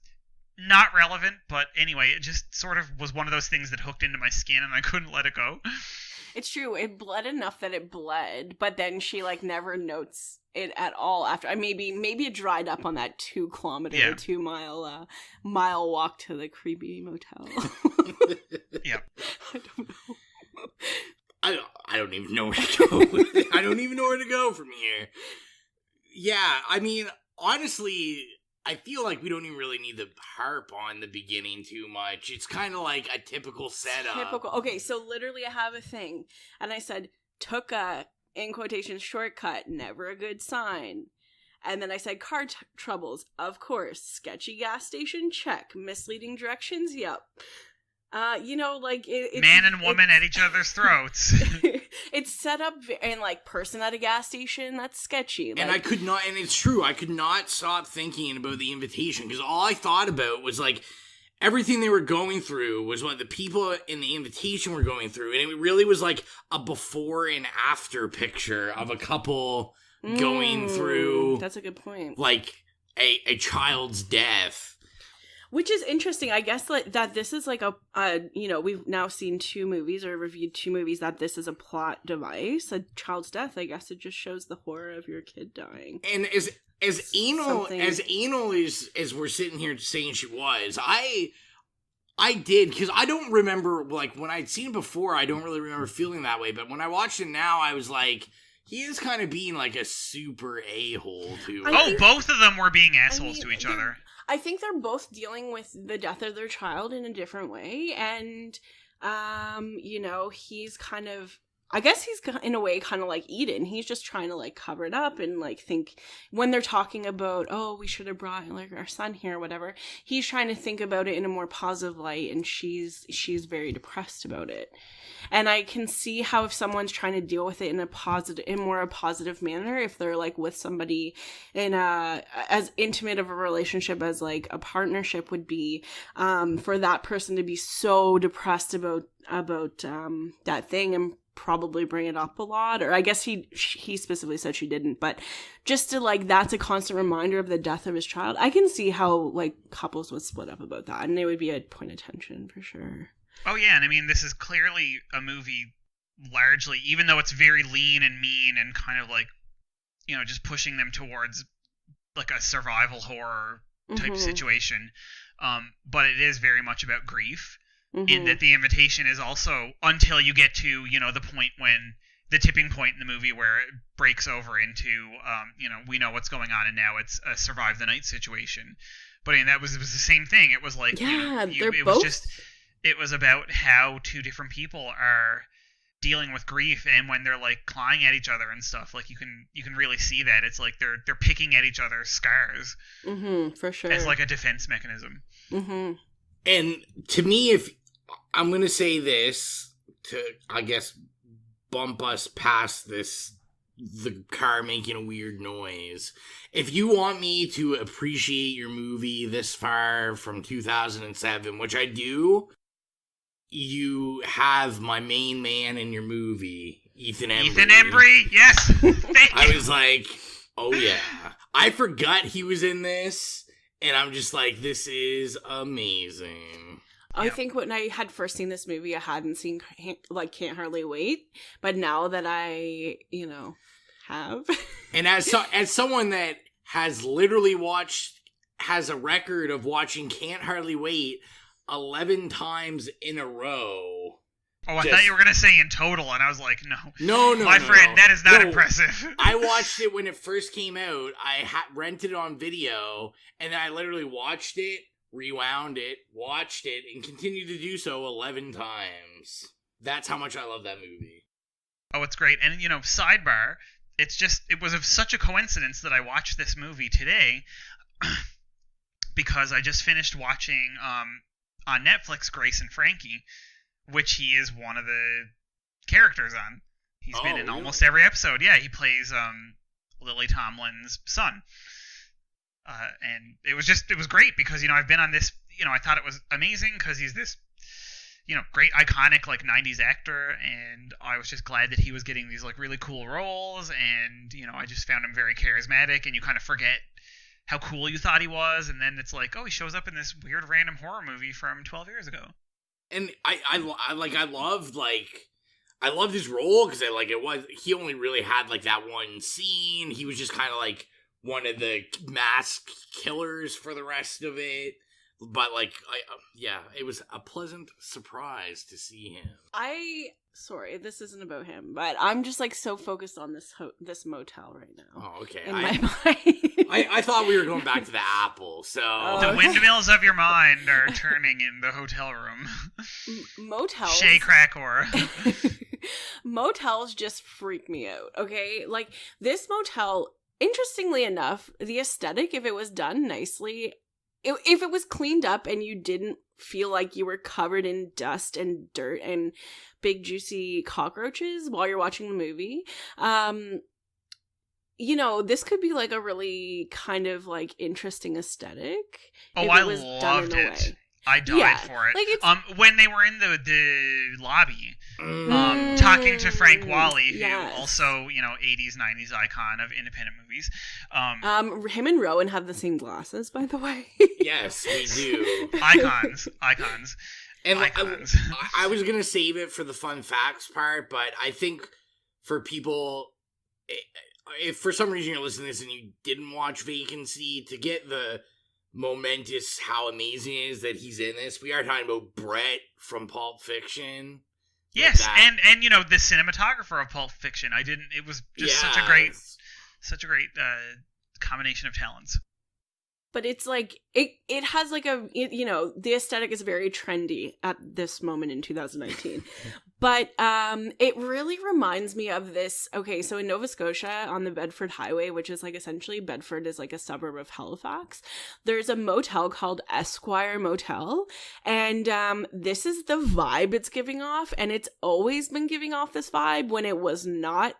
not relevant, but anyway, it just sort of was one of those things that hooked into my skin and I couldn't let it go.
It's true. It bled enough that it bled, but then she, like, never notes it at all after. Maybe it dried up on that 2-kilometer, 2 mile walk to the creepy motel.
Yeah.
I don't know.
I don't even know where to go. I don't even know where to go from here. Yeah, I mean, honestly, I feel like we don't even really need to harp on the beginning too much. It's kind of like a typical setup.
Okay, so literally I have a thing, and I said, took a, in quotations, shortcut, never a good sign. And then I said, car troubles, of course. Sketchy gas station, check. Misleading directions, yep. You know, like...
Man and woman at each other's throats.
It's set up, and, like, person at a gas station, that's sketchy. Like,
and I could not, and it's true, I could not stop thinking about the invitation, because all I thought about was, like, everything they were going through was what the people in the invitation were going through, and it really was, like, a before and after picture of a couple going through...
That's a good point.
Like, a child's death.
Which is interesting, I guess, like, that this is like a you know, we've now seen 2 movies or reviewed 2 movies that this is a plot device. A child's death, I guess it just shows the horror of your kid dying.
And as anal as we're sitting here saying she was, I did, because I don't remember, like, when I'd seen it before, I don't really remember feeling that way, but when I watched it now, I was like, he is kind of being like a super a-hole to her.
Both of them were being assholes to each other.
I think they're both dealing with the death of their child in a different way, and, you know, he's kind of, I guess he's in a way kind of like Eden. He's just trying to like cover it up and like think when they're talking about, oh, we should have brought like our son here or whatever. He's trying to think about it in a more positive light, and she's very depressed about it. And I can see how if someone's trying to deal with it in a positive manner, if they're like with somebody in as intimate of a relationship as like a partnership would be, for that person to be so depressed about that thing and probably bring it up a lot. Or I guess he specifically said she didn't, but just to like, that's a constant reminder of the death of his child. I can see how like couples would split up about that, and it would be a point of tension for sure.
Oh yeah, and I mean, this is clearly a movie largely, even though it's very lean and mean and kind of like, you know, just pushing them towards like a survival horror type situation, but it is very much about grief. In that the invitation is also until you get to, you know, the point when the tipping point in the movie where it breaks over into, you know, we know what's going on and now it's a survive the night situation. But I mean, it was the same thing. It was like,
yeah,
it was about how two different people are dealing with grief, and when they're like clawing at each other and stuff, like you can really see that it's like they're picking at each other's scars,
for sure,
as like a defense mechanism.
And to me, if I'm going to say this to, I guess, bump us past the car making a weird noise. If you want me to appreciate your movie this far from 2007, which I do, you have my main man in your movie, Ethan Embry.
Ethan Embry, yes.
I was like, oh yeah. I forgot he was in this, and I'm just like, this is amazing.
I think when I had first seen this movie, I hadn't seen like Can't Hardly Wait, but now that I, you know, have,
and as someone that has literally has a record of watching Can't Hardly Wait 11 times in a row.
Oh, I thought you were gonna say in total, and I was like,
no,
my friend, that is not impressive.
I watched it when it first came out. I rented it on video, and I literally watched it, rewound it, watched it, and continued to do so 11 times. That's how much I love that movie.
Oh, it's great. And, you know, sidebar, it was such a coincidence that I watched this movie today because I just finished watching on Netflix Grace and Frankie, which he is one of the characters on. He's been in almost every episode. Yeah, he plays Lily Tomlin's son. And it was great because, you know, I've been on this, you know, I thought it was amazing because he's this, you know, great iconic like 90s actor, and I was just glad that he was getting these like really cool roles, and, you know, I just found him very charismatic, and you kind of forget how cool you thought he was, and then it's like, oh, he shows up in this weird random horror movie from 12 years ago.
And I loved his role because he only really had like that one scene. He was just kind of like one of the masked killers for the rest of it. But like, it was a pleasant surprise to see him.
Sorry, this isn't about him, but I'm just like so focused on this motel right now.
Oh, okay.
In my mind.
I thought we were going back to the apple, so...
The windmills of your mind are turning in the hotel room.
Motels...
Shay Crackor.
Motels just freak me out, okay? Like, this motel, interestingly enough, the aesthetic, if it was done nicely... If it was cleaned up and you didn't feel like you were covered in dust and dirt and big juicy cockroaches while you're watching the movie, you know, this could be like a really kind of like interesting aesthetic.
Oh, I loved it. I died for it. Like when they were in the lobby, talking to Frank Wally, who also, you know, 80s, 90s icon of independent movies.
Him and Rowan have the same glasses, by the way.
Yes, we do.
Icons.
And
icons.
I was going to save it for the fun facts part, but I think for people, if for some reason you're listening to this and you didn't watch Vacancy, to get the momentous how amazing it is that he's in this, we are talking about Brett from Pulp Fiction.
Yes, and you know, the cinematographer of Pulp Fiction. It was just such a great combination of talents.
But it's like it has like the aesthetic is very trendy at this moment in 2019. But it really reminds me of this. Okay, so in Nova Scotia on the Bedford Highway, which is like essentially Bedford is like a suburb of Halifax, there's a motel called Esquire Motel, and this is the vibe it's giving off, and it's always been giving off this vibe when it was not,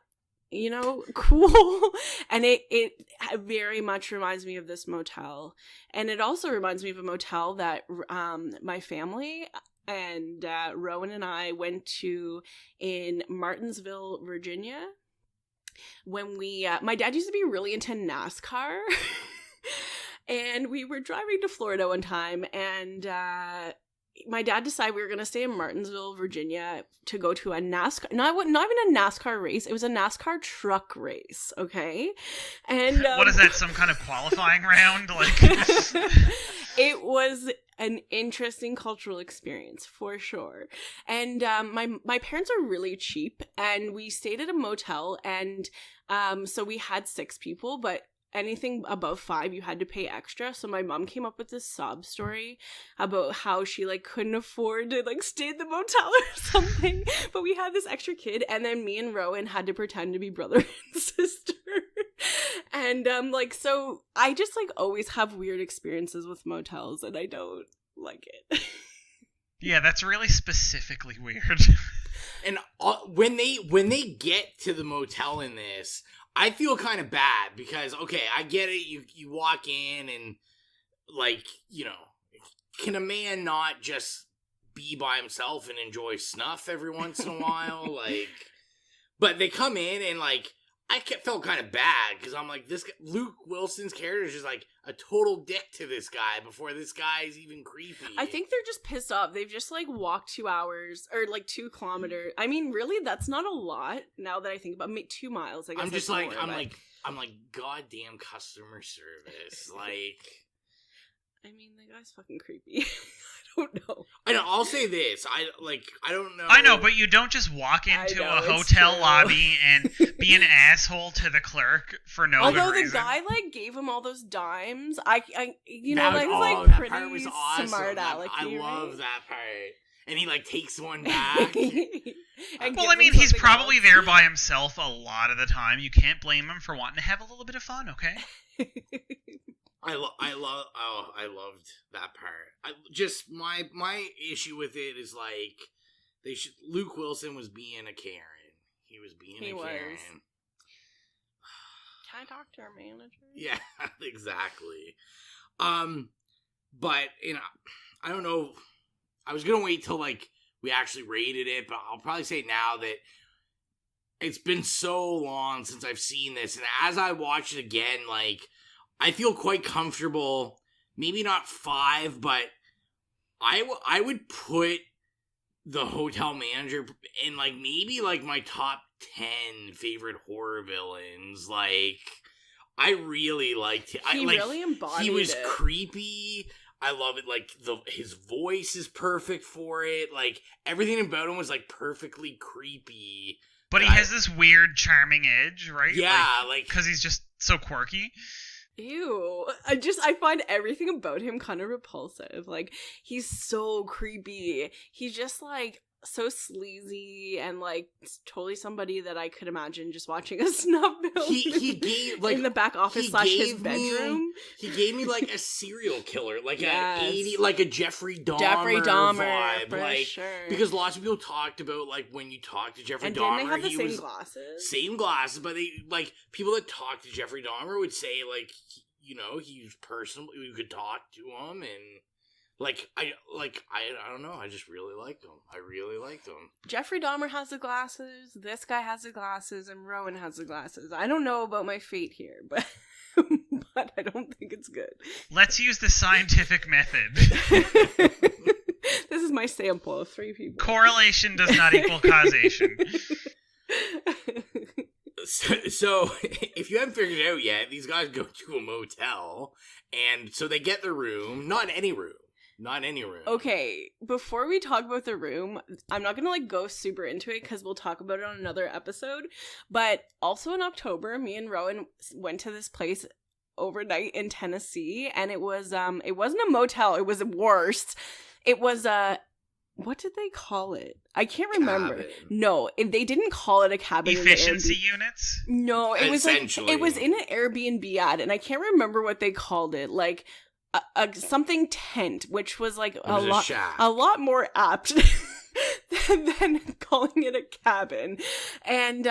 cool. And it very much reminds me of this motel. And it also reminds me of a motel that my family and Rowan and I went to in Martinsville, Virginia. When my dad used to be really into NASCAR. And we were driving to Florida one time, and my dad decided we were going to stay in Martinsville, Virginia to go to a NASCAR, not even a NASCAR race. It was a NASCAR truck race. Okay. And
what is that? Some kind of qualifying round? Like,
it was an interesting cultural experience for sure. And my parents are really cheap, and we stayed at a motel, and so we had 6 people, but anything above 5 you had to pay extra. So my mom came up with this sob story about how she like couldn't afford to like stay in the motel or something, but we had this extra kid, and then me and Rowan had to pretend to be brother and sister. And so I just like always have weird experiences with motels, and I don't like it.
Yeah, that's really specifically weird.
And when they get to the motel in this, I feel kind of bad because, okay, I get it. You walk in and, like, can a man not just be by himself and enjoy snuff every once in a while? Like, but they come in and, like, I felt kind of bad because I'm like, Luke Wilson's character is just like a total dick to this guy before this guy's even creepy.
I think they're just pissed off. They've just like walked 2 hours or like 2 kilometers. I mean, really, that's not a lot now that I think about it. 2 miles. I guess
I'm just like, I'm like, goddamn customer service. Like,
I mean, the guy's fucking creepy. I don't know.
I know. I'll say this. I don't know.
I know, but you don't just walk into a hotel lobby and be an asshole to the clerk for no good reason.
Although the guy like gave him all those dimes, that was
that
pretty
part was awesome.
smart alecky.
I love that part. And he like takes one back.
Well, I mean, he's probably there by himself a lot of the time. You can't blame him for wanting to have a little bit of fun, okay?
I loved that part. My issue with it is like Luke Wilson was being a Karen. He was being a Karen.
Can I talk to our manager?
Yeah, exactly. But I don't know. I was gonna wait till like we actually rated it, but I'll probably say now that it's been so long since I've seen this, and as I watch it again, like, I feel quite comfortable, maybe not 5, but I would put the Hotel Manager in, like, maybe, like, my top 10 favorite horror villains. Like, I really liked it.
He really embodied it.
He was creepy. I love it. Like, his voice is perfect for it. Like, everything about him was, like, perfectly creepy.
But he has this weird, charming edge, right?
Yeah,
like... Because he's just so quirky.
Ew. I find everything about him kind of repulsive. Like, he's so creepy. He's just, like, so sleazy and, like, totally somebody that I could imagine just watching a snuff film
he gave, like,
in the back office / his bedroom.
He gave me, like, a serial killer. Like, like a Jeffrey Dahmer vibe.
For
like,
sure.
Because lots of people talked about, like, when you talk to Jeffrey
and
Dahmer,
didn't they have the same glasses?
Same glasses, but they, like, people that talk to Jeffrey Dahmer would say, like, he's personal. You could talk to him, and I don't know. I just really liked him. I really liked him.
Jeffrey Dahmer has the glasses. This guy has the glasses, and Rowan has the glasses. I don't know about my fate here, but but I don't think it's good.
Let's use the scientific method.
This is my sample of 3 people.
Correlation does not equal causation.
So, if you haven't figured it out yet, these guys go to a motel, and so they get the room. Not any room.
Okay, before we talk about the room, I'm not gonna, like, go super into it, because we'll talk about it on another episode, but also in October, me and Rowan went to this place overnight in Tennessee, and it wasn't a motel. It was worse. It was what did they call it? I can't remember.
Cabin.
No, they didn't call it a cabin.
Efficiency units?
No, it was like it was in an Airbnb ad, and I can't remember what they called it. Like a something tent, which was like a lot more apt than calling it a cabin. And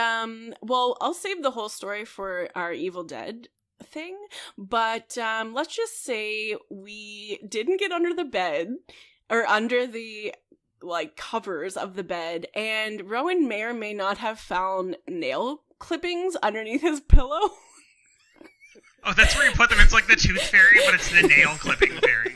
well, I'll save the whole story for our Evil Dead thing, but let's just say we didn't get under the bed or under the like covers of the bed, and Rowan may or may not have found nail clippings underneath his pillow.
Oh, that's where you put them. It's like the tooth fairy, but it's the nail clipping fairy.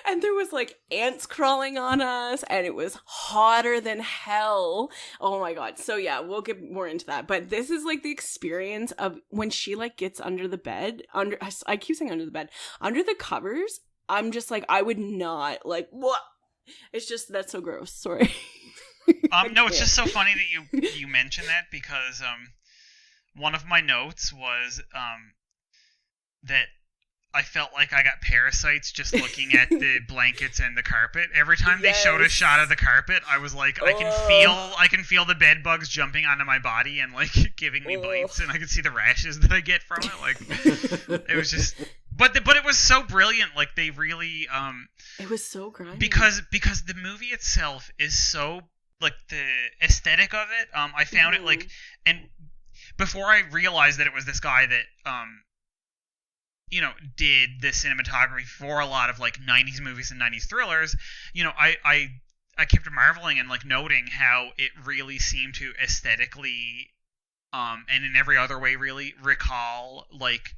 And there was like ants crawling on us, and it was hotter than hell. Oh my god. So yeah, we'll get more into that. But this is like the experience of when she like gets under the bed, I keep saying under the bed, under the covers. I'm just like, I would not like, what? It's just, that's so gross. Sorry.
No, it's just so funny that you mentioned that, because one of my notes was that I felt like I got parasites just looking at the blankets and the carpet. Every time they showed a shot of the carpet, I was like, I can feel the bed bugs jumping onto my body and like giving me bites, and I could see the rashes that I get from it. Like, it was just, but it was so brilliant. Like, they really
it was so grimy
because the movie itself is so, like, the aesthetic of it. I found it like, and before I realized that it was this guy that you know, did the cinematography for a lot of like 90s movies and 90s thrillers, you know, I kept marveling and like noting how it really seemed to aesthetically and in every other way really recall like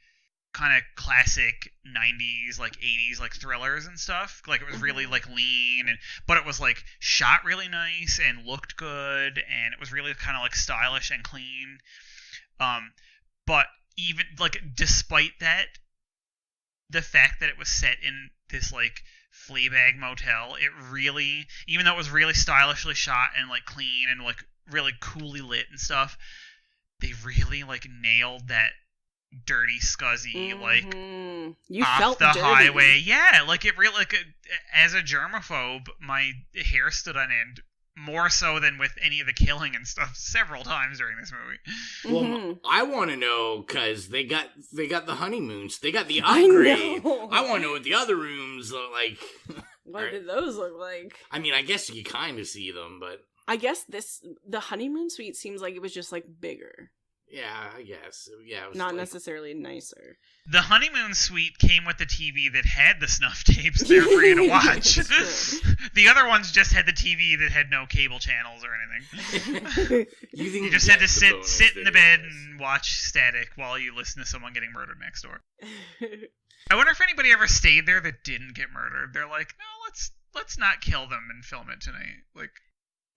kind of classic 90s like 80s like thrillers and stuff. Like, it was really like lean, but it was like shot really nice and looked good, and it was really kind of like stylish and clean. But even like despite that, the fact that it was set in this like Fleabag motel, it really, even though it was really stylishly shot and like clean and like really coolly lit and stuff, they really like nailed that dirty, scuzzy, like
you
off
felt
the
dirty.
highway. Yeah, like it really, like as a germaphobe, my hair stood on end. More so than with any of the killing and stuff several times during this movie.
Well, I want to know, because they got the honeymoons. They got the upgrade. I want to know what the other rooms look like.
What did those look like?
I mean, I guess you kind of see them, but...
I guess the honeymoon suite seems like it was just like bigger.
Yeah, I guess. Yeah, it was
not necessarily nicer.
The honeymoon suite came with the TV that had the snuff tapes there for you to watch. The other ones just had the TV that had no cable channels or anything. You just had to sit in the bed and watch static while you listen to someone getting murdered next door. I wonder if anybody ever stayed there that didn't get murdered. They're like, no, let's not kill them and film it tonight.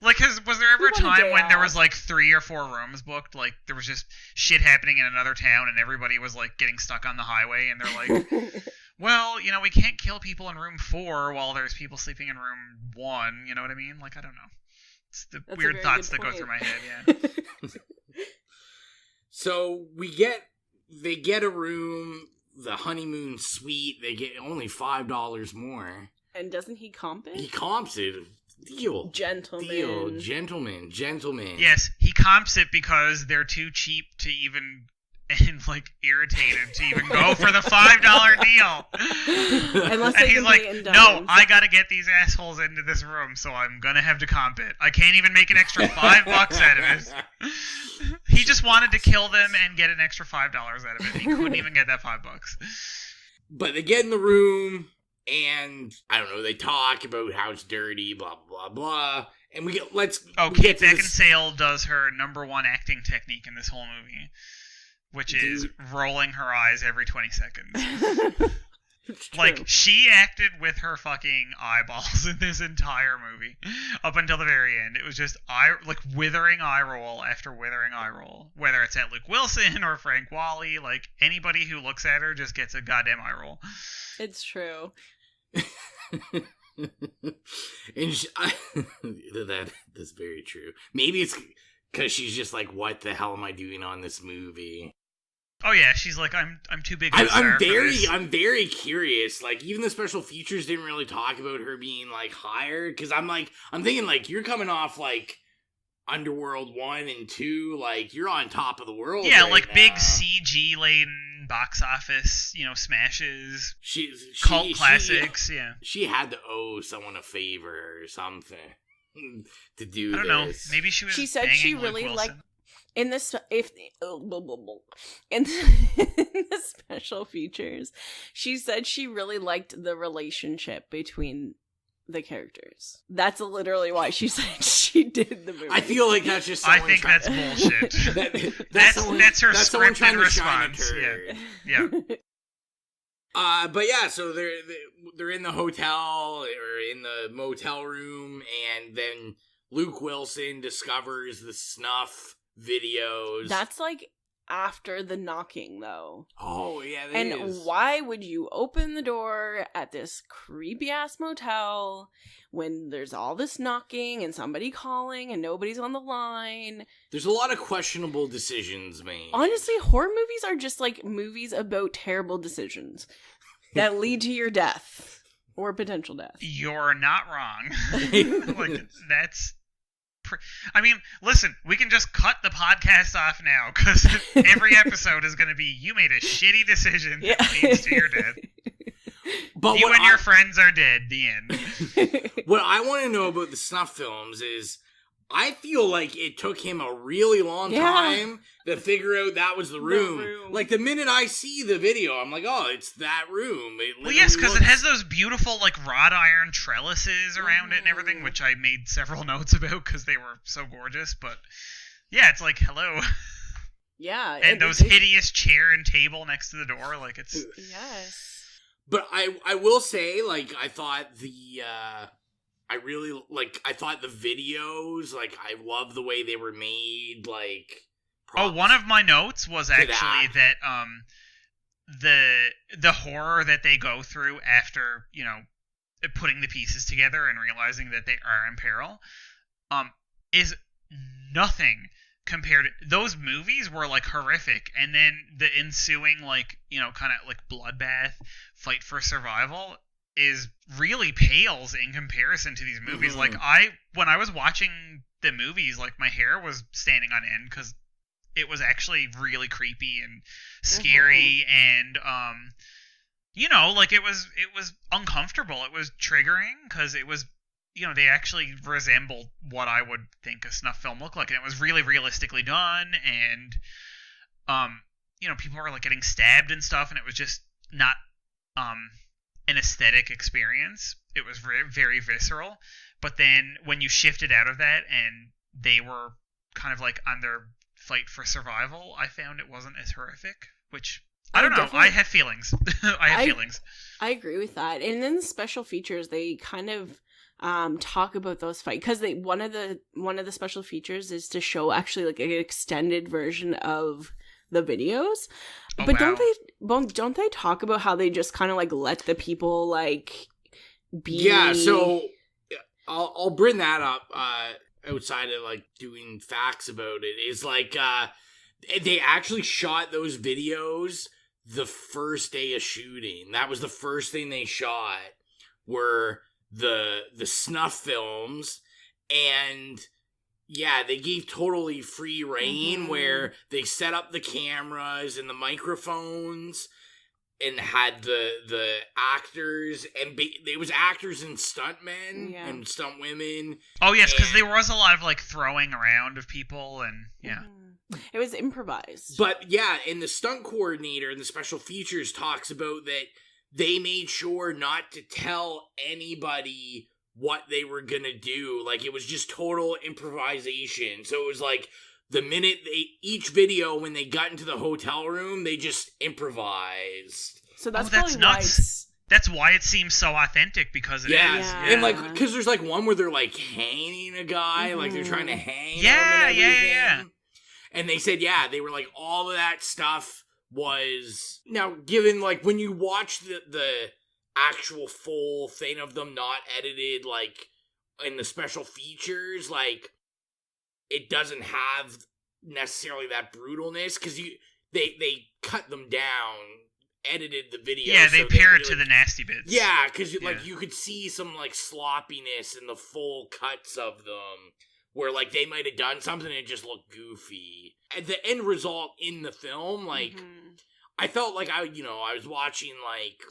Like, was there ever a time when there was, like, 3 or 4 rooms booked? Like, there was just shit happening in another town and everybody was, like, getting stuck on the highway and they're like, well, you know, we can't kill people in room 4 while there's people sleeping in room 1, you know what I mean? Like, I don't know. It's the weird thoughts that go through my head, yeah.
So, they get a room, the honeymoon suite, they get only $5 more.
And doesn't he comp it?
He comps it. Deal.
Gentlemen.
Gentlemen.
Yes, he comps it because they're too cheap to even, and like irritated to even go for the $5 deal.
Unless
and he's like, no, I gotta get these assholes into this room, so I'm gonna have to comp it. I can't even make an extra $5 out of it. He just wanted to kill them and get an extra $5 out of it. He couldn't even get that $5.
But they get in the room. And, I don't know, they talk about how it's dirty, blah, blah, blah. And Kate
Beckinsale does her #1 acting technique in this whole movie, which is rolling her eyes every 20 seconds. Like, she acted with her fucking eyeballs in this entire movie. Up until the very end. It was just, withering eye roll after withering eye roll. Whether it's at Luke Wilson or Frank Wally, like, anybody who looks at her just gets a goddamn eye roll.
It's true.
And that's very true. Maybe it's because she's just like, what the hell am I doing on this movie?
Oh yeah, she's like, I'm too big of a star for this.
I'm very curious. Like, even the special features didn't really talk about her being like hired, because I'm thinking like you're coming off like Underworld 1 and 2, like you're on top of the world.
Yeah,
right
like
now.
big CG laden box office, smashes, cult classics.
She had to owe someone a favor or something to do this.
I don't know. Maybe she was.
She said
banging
she
Luke
really
Wilson.
liked in this in the special features. She said she really liked the relationship between the characters. That's literally why she said she did the movie.
I feel like that's just.
I think that's bullshit. That's her scripted response. Yeah.
But yeah, so they're in the hotel or in the motel room, and then Luke Wilson discovers the snuff videos.
That's like after the knocking, though.
Oh yeah, that
and
is.
Why would you open the door at this creepy ass motel when there's all this knocking and somebody calling and nobody's on the line?
There's a lot of questionable decisions made.
Honestly, horror movies are just like movies about terrible decisions that lead to your death or potential death.
You're not wrong. Like, that's. I mean, listen, we can just cut the podcast off now, because every episode is going to be, you made a shitty decision that leads to your death.
But
you and your friends are dead, the end.
What I want to know about the snuff films is, I feel like it took him a really long time to figure out that was the room. Like, the minute I see the video, I'm like, oh, it's that room.
Well, yes, because it has those beautiful, like, wrought iron trellises around it and everything, which I made several notes about because they were so gorgeous. But, yeah, it's like, hello.
Yeah.
And those hideous chair and table next to the door, like, it's...
Yes.
But I will say, like, I thought I thought the videos, like, I love the way they were made, like...
Oh, one of my notes was actually that the horror that they go through after, putting the pieces together and realizing that they are in peril, is nothing compared to... Those movies were, like, horrific, and then the ensuing, like, kind of, like, bloodbath, fight for survival... is really pales in comparison to these movies.
Mm-hmm.
Like, when I was watching the movies, like, my hair was standing on end because it was actually really creepy and scary, and like, it was uncomfortable. It was triggering because it was, they actually resembled what I would think a snuff film looked like, and it was really realistically done, and people were, like, getting stabbed and stuff, and it was just not an aesthetic experience. It was very, very visceral. But then when you shifted out of that and they were kind of like on their fight for survival, I found it wasn't as horrific, which I don't know. I have feelings. Feelings.
I agree with that. And then the special features, they kind of talk about those fights, because one of the special features is to show actually like an extended version of the videos.
Oh,
but
wow.
don't they talk about how they just kind of like let the people like be?
Yeah, so I'll bring that up outside of like doing facts about it. Is like they actually shot those videos the first day of shooting. That was the first thing they shot, were the snuff films, and yeah, they gave totally free reign where they set up the cameras and the microphones and had the actors, and there was actors and stuntmen and stunt women.
Oh yes, because there was a lot of like throwing around of people, and
it was improvised.
But yeah, and the stunt coordinator in the special features talks about that they made sure not to tell anybody what they were gonna do. Like, it was just total improvisation. So it was like, the minute each video, when they got into the hotel room, they just improvised.
So that's
nuts. That's why it seems so authentic, because it is.
Yeah. And like, because there's like one where they're like hanging a guy, like they're trying to hang him and everything. Yeah. And they said, they were like, all of that stuff was... Now, given like, when you watch the actual full thing of them not edited, like, in the special features, like, it doesn't have necessarily that brutalness, because they cut them down, edited the video.
Yeah, they
so
pair it
really,
to the nasty bits.
Yeah, because like you could see some like sloppiness in the full cuts of them, where like they might have done something and it just looked goofy. And the end result in the film, like I felt like I was watching like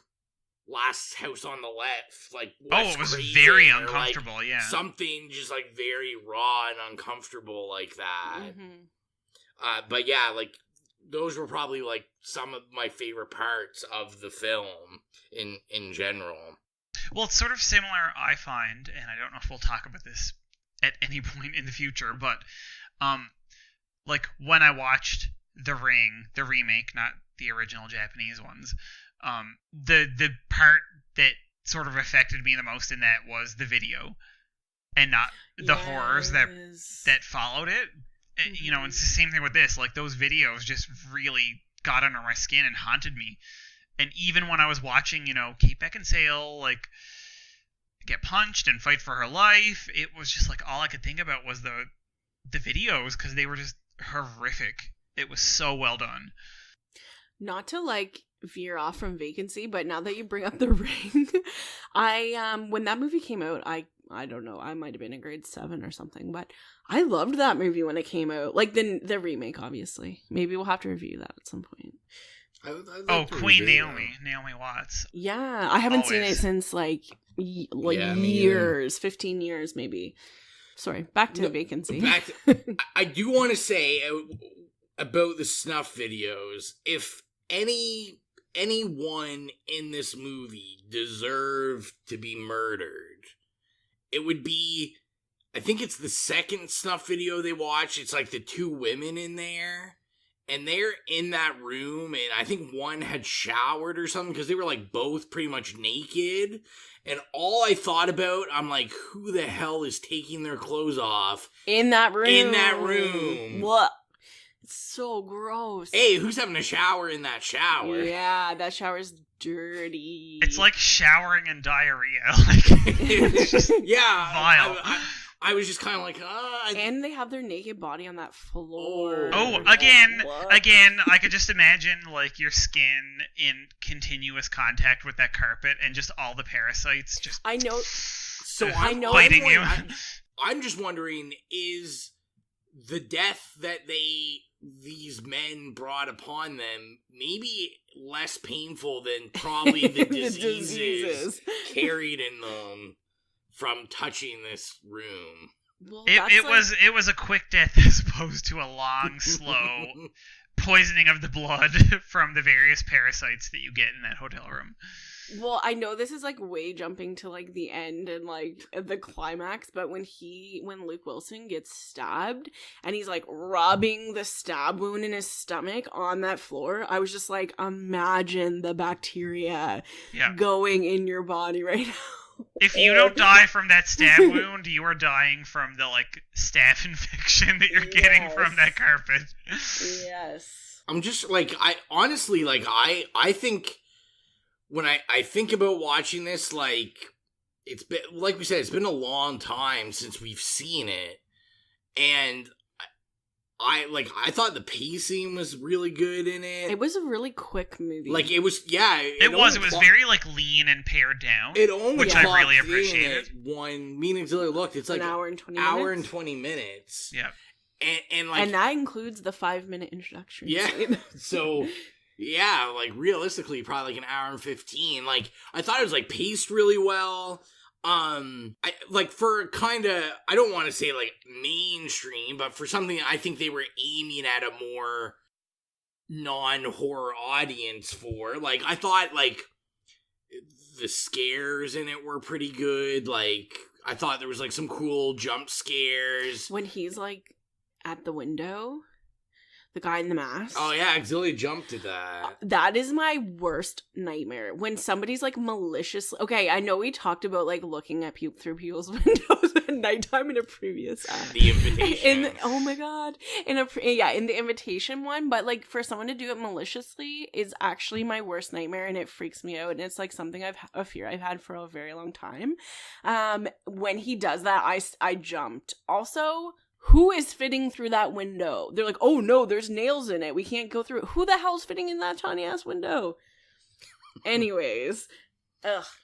Last House on the Left, like
it was very uncomfortable.
Like,
yeah,
something just like very raw and uncomfortable like that. But yeah, like those were probably like some of my favorite parts of the film in general.
Well, it's sort of similar, I find, and I don't know if we'll talk about this at any point in the future, but like when I watched The Ring, the remake, not the original Japanese ones, the part that sort of affected me the most in that was the video, and not the horrors that followed it. You know, it's the same thing with this. Like, those videos just really got under my skin and haunted me. And even when I was watching, you know, Kate Beckinsale, like, get punched and fight for her life, it was just like all I could think about was the videos, because they were just horrific. It was so well done.
Not to like veer off from Vacancy, but now that you bring up The Ring, I when that movie came out, I don't know, I might have been in grade 7 or something, but I loved that movie when it came out. Like the remake, obviously. Maybe we'll have to review that at some point.
Queen Naomi Watts.
Yeah, I haven't seen it since like years, 15 years maybe. Sorry, back to Vacancy.
I do want to say about the snuff videos, if anyone in this movie deserved to be murdered, it would be, I think it's the second snuff video they watch. It's like the 2 women in there, and they're in that room, and I think one had showered or something, because they were like both pretty much naked. And all I thought about, I'm like, who the hell is taking their clothes off
in that room?
What?
It's so gross.
Hey, who's having a shower in that shower?
Yeah, that shower's dirty.
It's like showering in diarrhea. Like, it's just vile.
I was just kind of like,
and they have their naked body on that floor.
Again, I could just imagine like your skin in continuous contact with that carpet and just all the parasites just.
I know.
So
biting you.
I'm just wondering, is the death that these men brought upon them maybe less painful than probably the diseases carried in them from touching this room?
Well, it was a quick death as opposed to a long, slow poisoning of the blood from the various parasites that you get in that hotel room.
Well, I know this is like way jumping to like the end and like the climax, but when Luke Wilson gets stabbed and he's like rubbing the stab wound in his stomach on that floor, I was just like, imagine the bacteria going in your body right now.
If you don't die from that stab wound, you are dying from the like staph infection that you're getting from that carpet.
Yes.
I'm just like, I honestly, like, I think when I think about watching this, like, it's been, like we said, it's been a long time since we've seen it, and I thought the pacing was really good in it.
It was a really quick movie.
Like, it was, yeah.
It was very, like, lean and pared down, which I really appreciated.
Until I looked, it's like
an hour and 20 minutes.
Hour and 20 minutes.
Yeah.
And
that includes the 5-minute introduction.
Yeah. So, yeah, like, realistically, probably like an hour and 15. Like, I thought it was, like, paced really well. For kind of, I don't want to say, like, mainstream, but for something I think they were aiming at a more non-horror audience for. Like, I thought, like, the scares in it were pretty good. Like, I thought there was, like, some cool jump scares.
When he's, like, at the window, the guy in the mask.
Oh, yeah, Auxilia jumped at that.
That is my worst nightmare. When somebody's, like, malicious. Okay, I know we talked about, like, looking at through people's windows at nighttime in a previous
The Invitation.
Oh, my God. In the Invitation one. But, like, for someone to do it maliciously is actually my worst nightmare, and it freaks me out. And it's, like, something a fear I've had for a very long time. When he does that, I jumped. Also, who is fitting through that window? They're like, oh no, there's nails in it. We can't go through it. Who the hell's fitting in that tiny ass window? Anyways,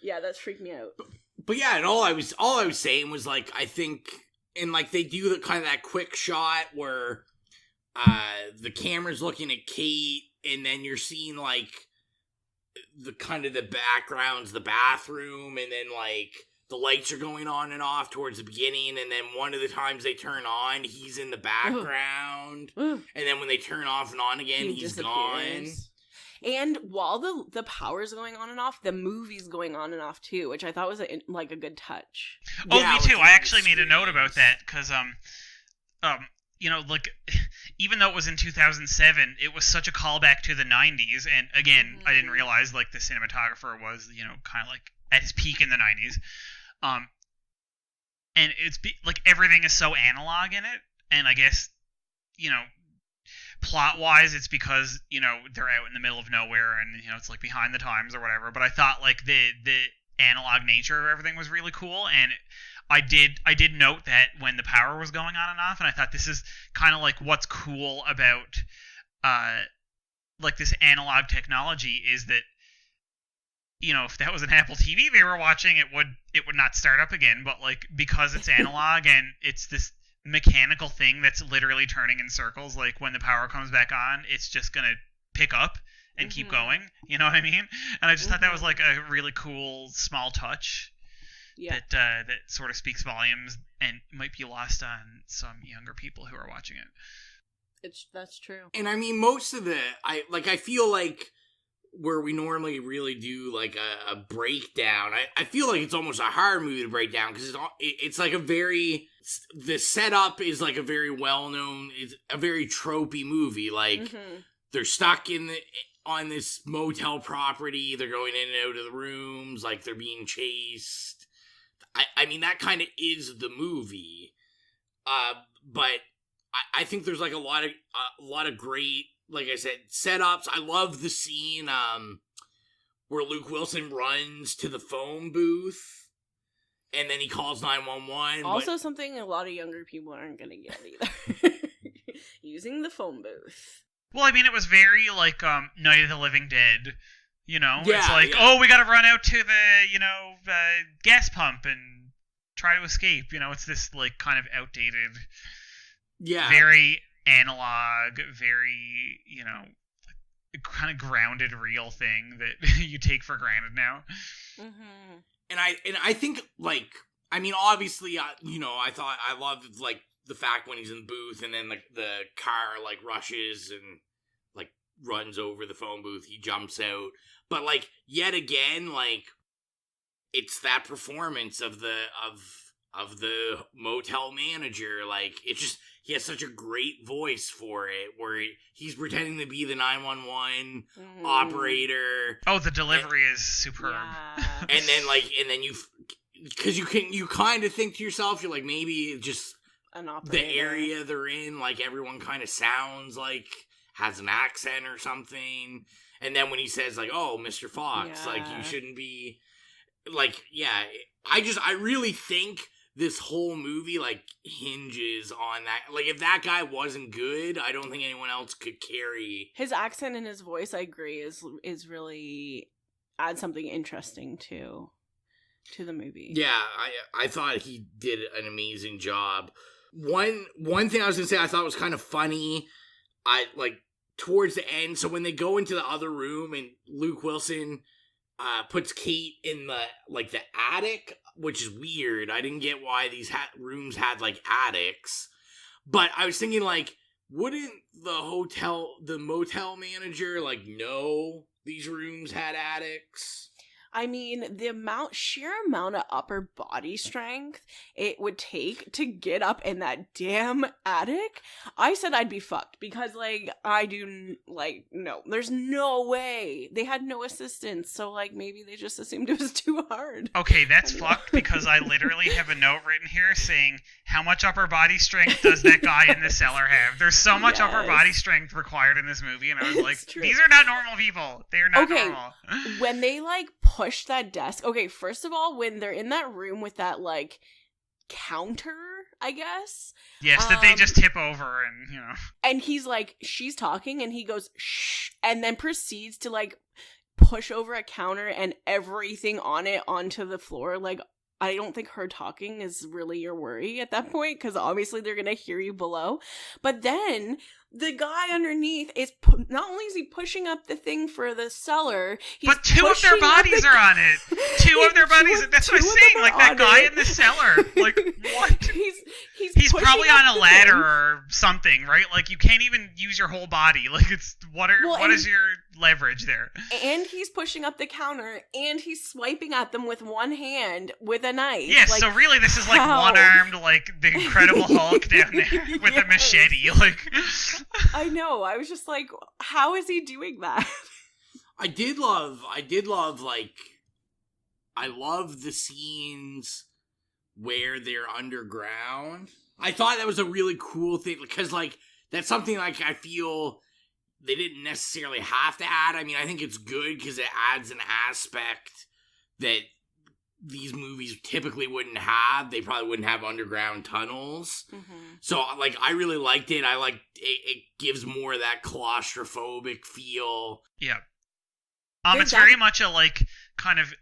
yeah, that's freaked me out.
But yeah, and all I was saying was like, I think, and like they do the kind of that quick shot where the camera's looking at Kate, and then you're seeing like the kind of the backgrounds, the bathroom, and then like the lights are going on and off towards the beginning, and then one of the times they turn on, he's in the background, and then when they turn off and on again, he's gone.
And while the power's going on and off, the movie's going on and off too, which I thought was a good touch.
Oh,
Yeah,
me too. I actually made a note about that because you know, like, even though it was in 2007, it was such a callback to the 90s. And again, I didn't realize, like, the cinematographer was, you know, kind of like at his peak in the 90s. And it's like everything is so analog in it. And I guess, you know, plot-wise, it's because, you know, they're out in the middle of nowhere and, you know, it's like behind the times or whatever. But I thought, like, the analog nature of everything was really cool. And I did note that when the power was going on and off, and I thought this is kind of like what's cool about like this analog technology is that, you know, if that was an Apple TV they were watching, it would not start up again, but like because it's analog and it's this mechanical thing that's literally turning in circles, like when the power comes back on, it's just gonna pick up and keep going, you know what I mean? And I just thought that was like a really cool small touch. Yeah. That sort of speaks volumes and might be lost on some younger people who are watching it.
That's true.
And I mean, most of I feel like where we normally really do like a breakdown, I feel like it's almost a hard movie to break down because it's like the setup is like a very well-known, it's a very tropey movie. Like they're stuck on this motel property, they're going in and out of the rooms, like they're being chased. I mean, that kind of is the movie, but I think there's like a lot of great, like I said, setups. I love the scene where Luke Wilson runs to the phone booth, and then he calls 911.
Also, something a lot of younger people aren't gonna get either. Using the phone booth.
Well, I mean, it was very like Night of the Living Dead. You know,
yeah,
it's like, oh, we gotta run out to the, you know, gas pump and try to escape. You know, it's this, like, kind of outdated, very analog, very, you know, kind of grounded real thing that you take for granted now.
And I think, like, I mean, obviously, you know, I loved, like, the fact when he's in the booth and then the car, like, rushes and, like, runs over the phone booth, he jumps out. But, like, yet again, like, it's that performance of the motel manager. Like, it's just, he has such a great voice for it, where he's pretending to be the 911 operator.
Oh, the delivery is superb.
Yeah.
and then because you kind of think to yourself, you're like, maybe just
an operator.
The area they're in, like, everyone kind of sounds like, has an accent or something. And then when he says, like, oh, Mr. Fox, like, you shouldn't be, like, yeah, I really think this whole movie, like, hinges on that. Like, if that guy wasn't good, I don't think anyone else could carry.
His accent and his voice, I agree, is really adds something interesting to the movie.
Yeah, I thought he did an amazing job. One thing I was going to say I thought was kind of funny, towards the end, so when they go into the other room and Luke Wilson puts Kate in the attic, which is weird. I didn't get why these rooms had, like, attics. But I was thinking, like, wouldn't the motel manager, like, know these rooms had attics?
I mean, the sheer amount of upper body strength it would take to get up in that damn attic, I said I'd be fucked, because, like, no, there's no way. They had no assistance, so, like, maybe they just assumed it was too hard.
Okay, that's fucked, because I literally have a note written here saying, how much upper body strength does that guy in the cellar have? There's so much upper body strength required in this movie, and I was like, these are not normal people. They are not normal.
When they, like, push that desk. Okay, first of all, when they're in that room with that, like, counter I guess.
Yes, that they just tip over and, you know.
And he's like, she's talking, and he goes, shh, and then proceeds to, like, push over a counter and everything on it onto the floor. Like, I don't think her talking is really your worry at that point, because obviously they're going to hear you below. But then the guy underneath is, not only is he pushing up the thing for the cellar,
but two of their bodies are on it. Two of their bodies. That's what I'm saying. Like, that guy in the cellar. Like, what? He's probably on a ladder or something, right? Like, you can't even use your whole body. Like, it's, what is your leverage there?
And he's pushing up the counter, and he's swiping at them with one hand with a knife.
Yes,
like,
so really this is like one-armed, like, the Incredible Hulk down there with a machete. Like,
I know. I was just like, how is he doing that?
I did love, like, I love the scenes where they're underground. I thought that was a really cool thing, because, like, that's something, like, I feel they didn't necessarily have to add. I mean, I think it's good because it adds an aspect that these movies typically wouldn't have. They probably wouldn't have underground tunnels. Mm-hmm. So, like, I really liked it. I liked it gives more of that claustrophobic feel.
Yeah. It's very much a, like, kind of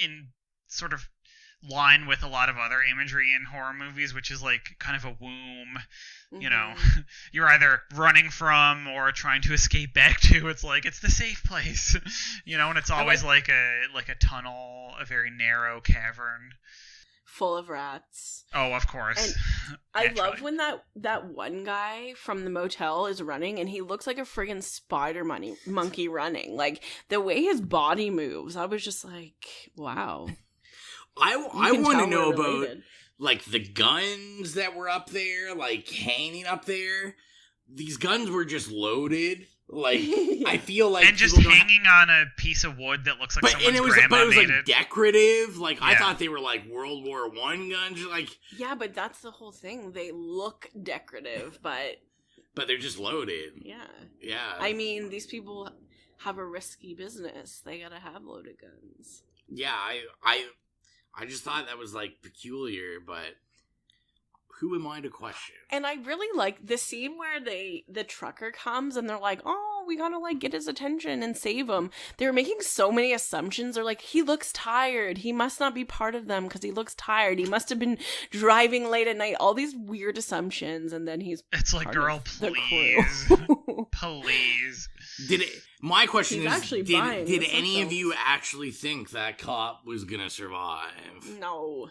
in sort of line with a lot of other imagery in horror movies, which is, like, kind of a womb, you know, you're either running from or trying to escape back to. It's like, it's the safe place, you know, and it's always like a tunnel, a very narrow cavern.
Full of rats.
Oh, of course.
And I love when that one guy from the motel is running, and he looks like a friggin' spider monkey running. Like, the way his body moves, I was just like, wow.
I want to know about, like, the guns that were up there, like, hanging up there. These guns were just loaded. Like, I feel like...
And just hanging on a piece of wood that looks like someone's grandma made it.
Like, decorative. Like, yeah. I thought they were, like, World War I guns. Like...
Yeah, but that's the whole thing. They look decorative, but...
But they're just loaded.
Yeah.
Yeah.
I mean, these people have a risky business. They gotta have loaded guns.
Yeah, I just thought that was, like, peculiar, but who am I to question?
And I really like the scene where the trucker comes and they're like, oh, we gotta, like, get his attention and save him. They're making so many assumptions. They're like, he looks tired. He must not be part of them because he looks tired. He must have been driving late at night. All these weird assumptions, and then he's
It's like, girl, please. Please.
My question
He's
is, did any of you actually think that cop was gonna survive?
No.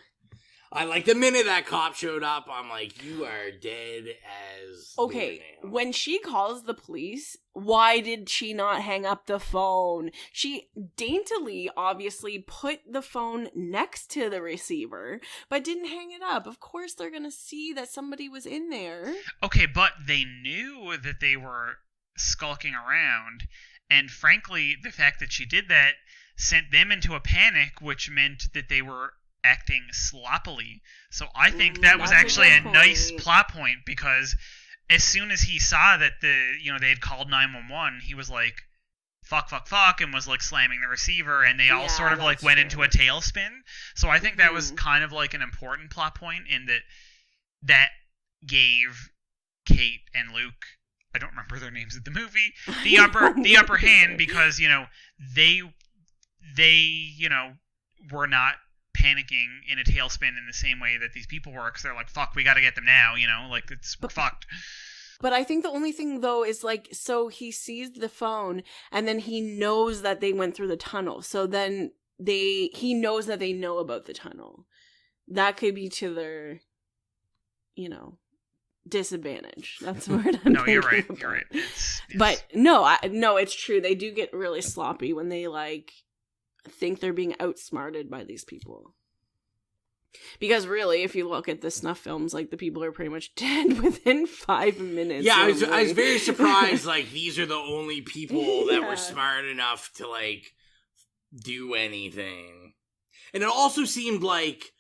I, like, the minute that cop showed up, I'm like, you are dead as...
Okay, when she calls the police, why did she not hang up the phone? She daintily, obviously, put the phone next to the receiver, but didn't hang it up. Of course they're gonna see that somebody was in there.
Okay, but they knew that they were skulking around, and frankly, the fact that she did that sent them into a panic, which meant that they were acting sloppily. So I think that was actually a nice plot point, because as soon as he saw that they had called 911, he was like, fuck, and was, like, slamming the receiver, and they all sort of, like, went into a tailspin. So I think that was kind of, like, an important plot point, in that gave Kate and Luke, I don't remember their names in the movie, the upper hand, because, you know, they you know, were not panicking in a tailspin in the same way that these people were, because they're like, fuck, we gotta get them now, you know, like, we're fucked.
But I think the only thing, though, is, like, so he sees the phone, and then he knows that they went through the tunnel, so then he knows that they know about the tunnel. That could be to their, you know, disadvantage. That's the word I'm
No, you're right.
about.
You're right. It's...
But no, it's true. They do get really sloppy when they, like, think they're being outsmarted by these people. Because really, if you look at the snuff films, like, the people are pretty much dead within 5 minutes.
Yeah, I was very surprised, like, these are the only people that were smart enough to, like, do anything. And it also seemed like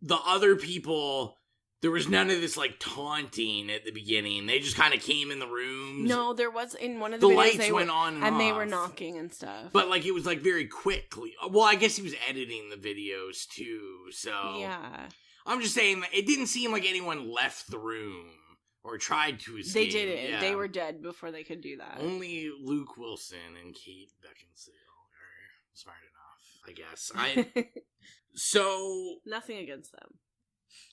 the other people, there was none of this, like, taunting at the beginning. They just kind of came in the rooms.
No, there was, in one of the videos,
lights went on and
they
off.
were knocking and stuff.
But, like, it was, like, very quickly. Well, I guess he was editing the videos, too, so...
Yeah.
I'm just saying that it didn't seem like anyone left the room or tried to escape.
They didn't.
Yeah.
They were dead before they could do that.
Only Luke Wilson and Kate Beckinsale are smart enough, I guess. So
Nothing against them.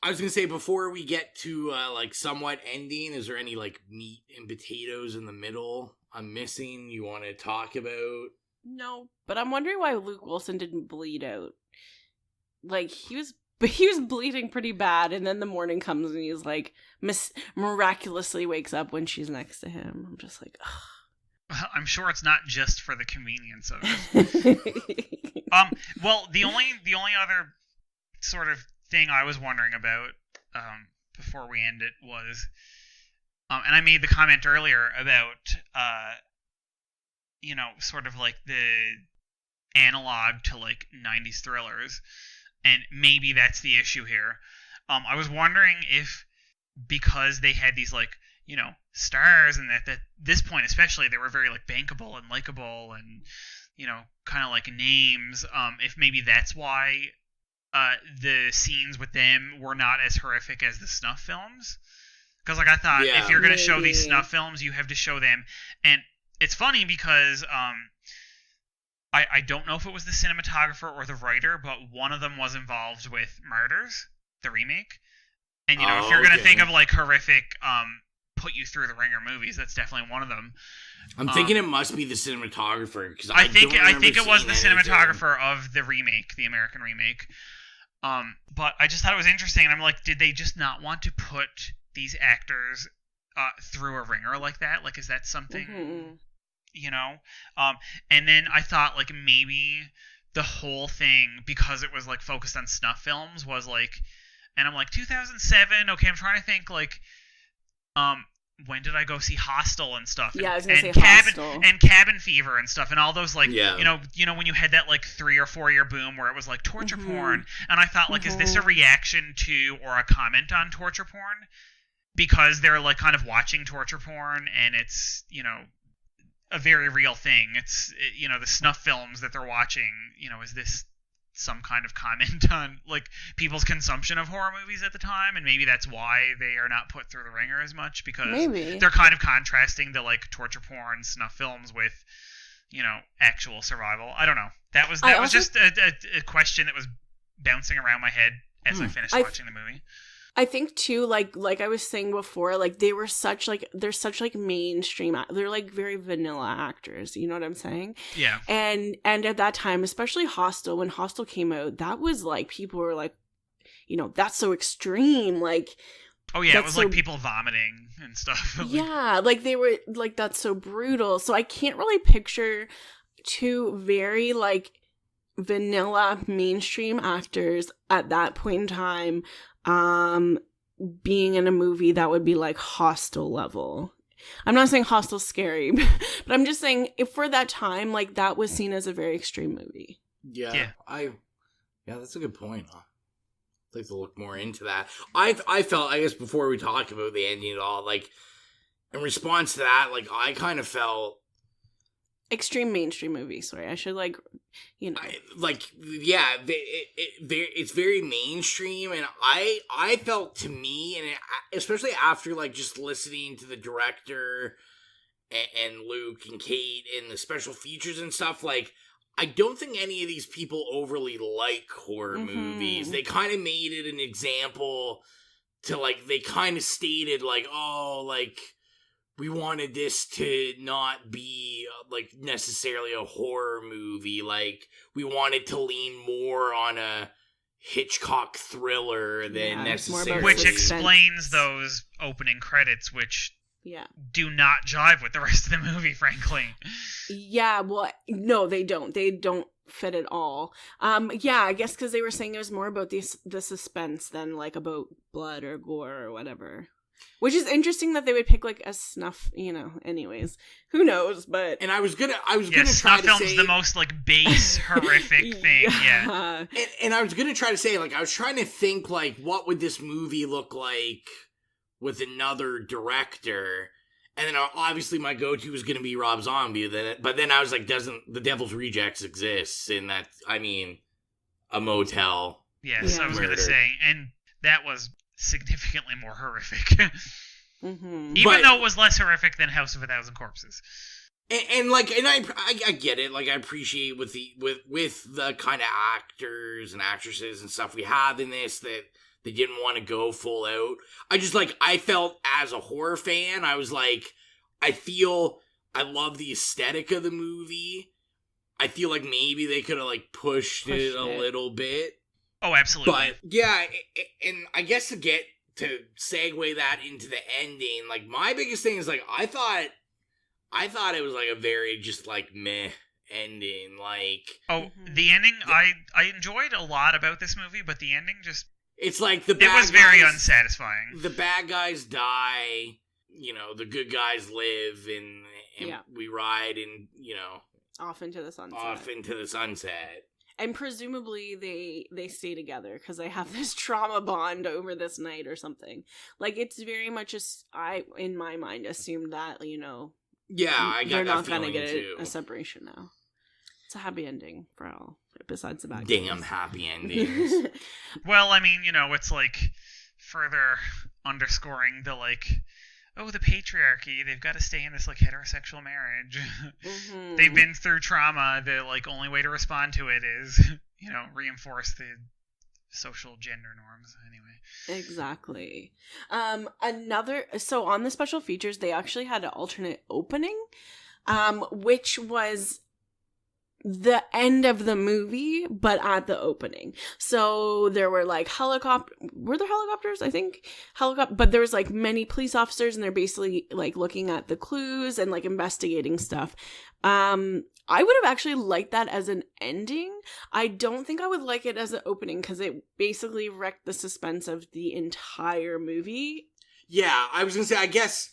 I was gonna say, before we get to like somewhat ending, is there any like meat and potatoes in the middle I'm missing you want to talk about?
No, but I'm wondering why Luke Wilson didn't bleed out. Like, he was bleeding pretty bad, and then the morning comes and he's like miraculously wakes up when she's next to him. I'm just like, ugh.
I'm sure it's not just for the convenience of it. Well, the only other sort of thing I was wondering about before we end it was, and I made the comment earlier about sort of like the analog to like 90s thrillers, and maybe that's the issue here. I was wondering if, because they had these like, stars, and that at this point especially they were very like bankable and likable and kind of like names, if maybe that's why the scenes with them were not as horrific as the snuff films. Because like I thought, if you're going to show these snuff films, you have to show them. And it's funny because I don't know if it was the cinematographer or the writer, but one of them was involved with Martyrs, the remake. And if you're going to think of like horrific put you through the ringer movies, that's definitely one of them.
I'm thinking it must be the cinematographer, because
I think it was the cinematographer of the remake, the American remake. But I just thought it was interesting, and I'm like, did they just not want to put these actors through a ringer like that? Like, is that something, and then I thought, like, maybe the whole thing, because it was, like, focused on snuff films, was, like, and I'm like, 2007, okay, I'm trying to think, like, when did I go see Hostel and stuff?
Yeah, I was gonna say
Hostel. And Cabin Fever and stuff, and all those, like,
yeah.
when you had that, like, 3 or 4 year boom where it was, like, torture porn, and I thought, like, is this a reaction to or a comment on torture porn? Because they're, like, kind of watching torture porn, and it's, a very real thing. It's, the snuff films that they're watching, is this some kind of comment on, like, people's consumption of horror movies at the time, and maybe that's why they are not put through the ringer as much, because they're kind of contrasting the, like, torture porn snuff films with, actual survival. I don't know. That was just a question that was bouncing around my head as I finished watching the movie.
I think too, like I was saying before, like they're such mainstream. They're like very vanilla actors. You know what I'm saying?
Yeah.
And at that time, especially Hostel, when Hostel came out, that was like, people were like, that's so extreme. Like,
oh yeah, it was like people vomiting and stuff.
Yeah, like they were like, that's so brutal. So I can't really picture two very like vanilla mainstream actors at that point in time being in a movie that would be like Hostel level. I'm not saying Hostel's scary, but I'm just saying, if for that time, like, that was seen as a very extreme movie.
Yeah. That's a good point. I'd like to look more into that. I felt, I guess, before we talk about the ending at all, like, in response to that, like, I kind of felt
extreme mainstream movie. Sorry, I should
it's very mainstream, and I felt, to me, and especially after like just listening to the director and Luke and Kate and the special features and stuff, like, I don't think any of these people overly like horror movies. They kind of made it an example to, like, they kind of stated like, oh, like, we wanted this to not be, like, necessarily a horror movie. Like, we wanted to lean more on a Hitchcock thriller than necessarily.
Which explains those opening credits, which do not jive with the rest of the movie, frankly.
Yeah, well, no, they don't. They don't fit at all. I guess because they were saying it was more about the suspense than, like, about blood or gore or whatever. Which is interesting that they would pick, like, a snuff, anyways. Who knows, but...
And I was gonna try to say...
Snuff film's the most, like, base, horrific thing, yeah.
And I was gonna try to say, like, I was trying to think, like, what would this movie look like with another director? And then, obviously, my go-to was gonna be Rob Zombie, but then I was like, doesn't The Devil's Rejects exist in that, I mean, a motel?
Yes, I was gonna say, and... that was significantly more horrific.
Mm-hmm.
Even though it was less horrific than House of a Thousand Corpses.
And I get it. Like, I appreciate with the kind of actors and actresses and stuff we have in this that they didn't want to go full out. I felt as a horror fan, I was like, I love the aesthetic of the movie. I feel like maybe they could have like pushed it a little bit.
Oh, absolutely.
But yeah, and I guess to segue that into the ending, like my biggest thing is like I thought it was like a very just like meh ending. Like
the ending I enjoyed a lot about this movie, but the ending just
it's like
it was very unsatisfying.
The bad guys die, the good guys live, and we ride and
off into the sunset. And presumably they stay together because they have this trauma bond over this night or something. Like, it's very much in my mind, assumed that,
yeah, I got
they're
that
not
feeling
going to get
too.
a separation now. It's a happy ending for all, besides the bad
Damn
guys.
happy endings.
Well, I mean, it's like further underscoring the like, oh, the patriarchy, they've got to stay in this like heterosexual marriage.
Mm-hmm.
They've been through trauma. The like only way to respond to it is, reinforce the social gender norms. Anyway.
Exactly. So on the special features, they actually had an alternate opening, which was the end of the movie, but at the opening. So there were like were there helicopters? I think but there was like many police officers, and they're basically like looking at the clues and like investigating stuff. I would have actually liked that as an ending. I don't think I would like it as an opening because it basically wrecked the suspense of the entire movie.
Yeah, I was gonna say, I guess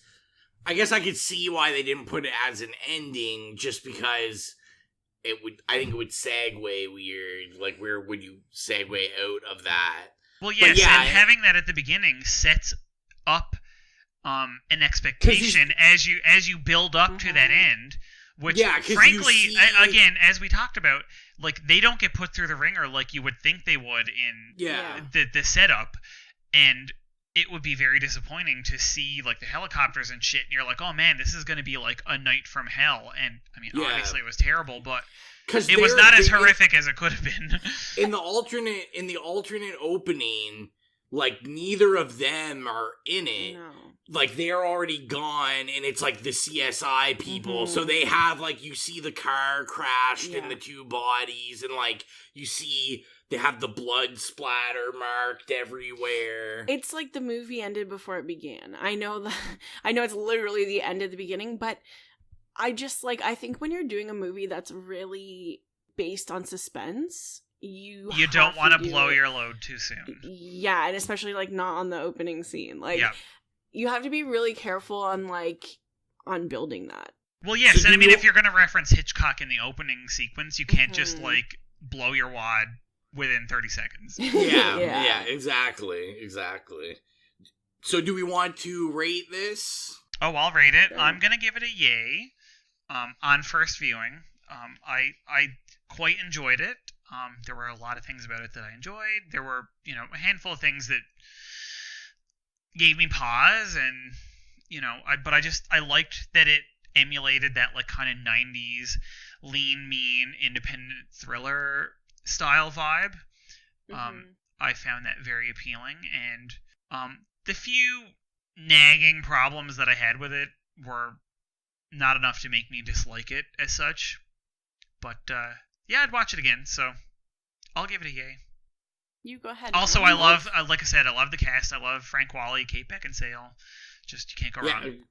I could see why they didn't put it as an ending, just because I think it would segue weird. Like, where would you segue out of that?
Well, yes, and having that at the beginning sets up an expectation as you build up to that end. Which, frankly, again, as we talked about, like, they don't get put through the ringer like you would think they would in the setup, and it would be very disappointing to see, like, the helicopters and shit, and you're like, oh, man, this is going to be, like, a night from hell, and, I mean, obviously it was terrible, but it was not as horrific as it could have been.
In the alternate opening, like, neither of them are in it.
No.
Like, they're already gone, and it's, like, the CSI people. Mm-hmm. So they have, like, you see the car crashed and the two bodies, and, like, you see they have the blood splatter marked everywhere.
It's like the movie ended before it began. I know it's literally the end of the beginning, but I just, like, I think when you're doing a movie that's really based on suspense, you
don't want to blow your load too soon.
Yeah, and especially, like, not on the opening scene. Like, you have to be really careful on building that.
Well, yes, and I mean, if you're going to reference Hitchcock in the opening sequence, you can't just, like, blow your wad within 30 seconds.
Yeah, exactly. So do we want to rate this?
Oh, I'll rate it. I'm going to give it a yay on first viewing. I quite enjoyed it. There were a lot of things about it that I enjoyed. There were, a handful of things that gave me pause, and, I liked that it emulated that, like, kind of 90s lean, mean, independent thriller style vibe. I found that very appealing, and the few nagging problems that I had with it were not enough to make me dislike it as such. But, I'd watch it again, so I'll give it a yay.
You go ahead.
Also, I love, like I said, I love the cast. I love Frank Wally, Kate Beckinsale. Just, you can't go wrong.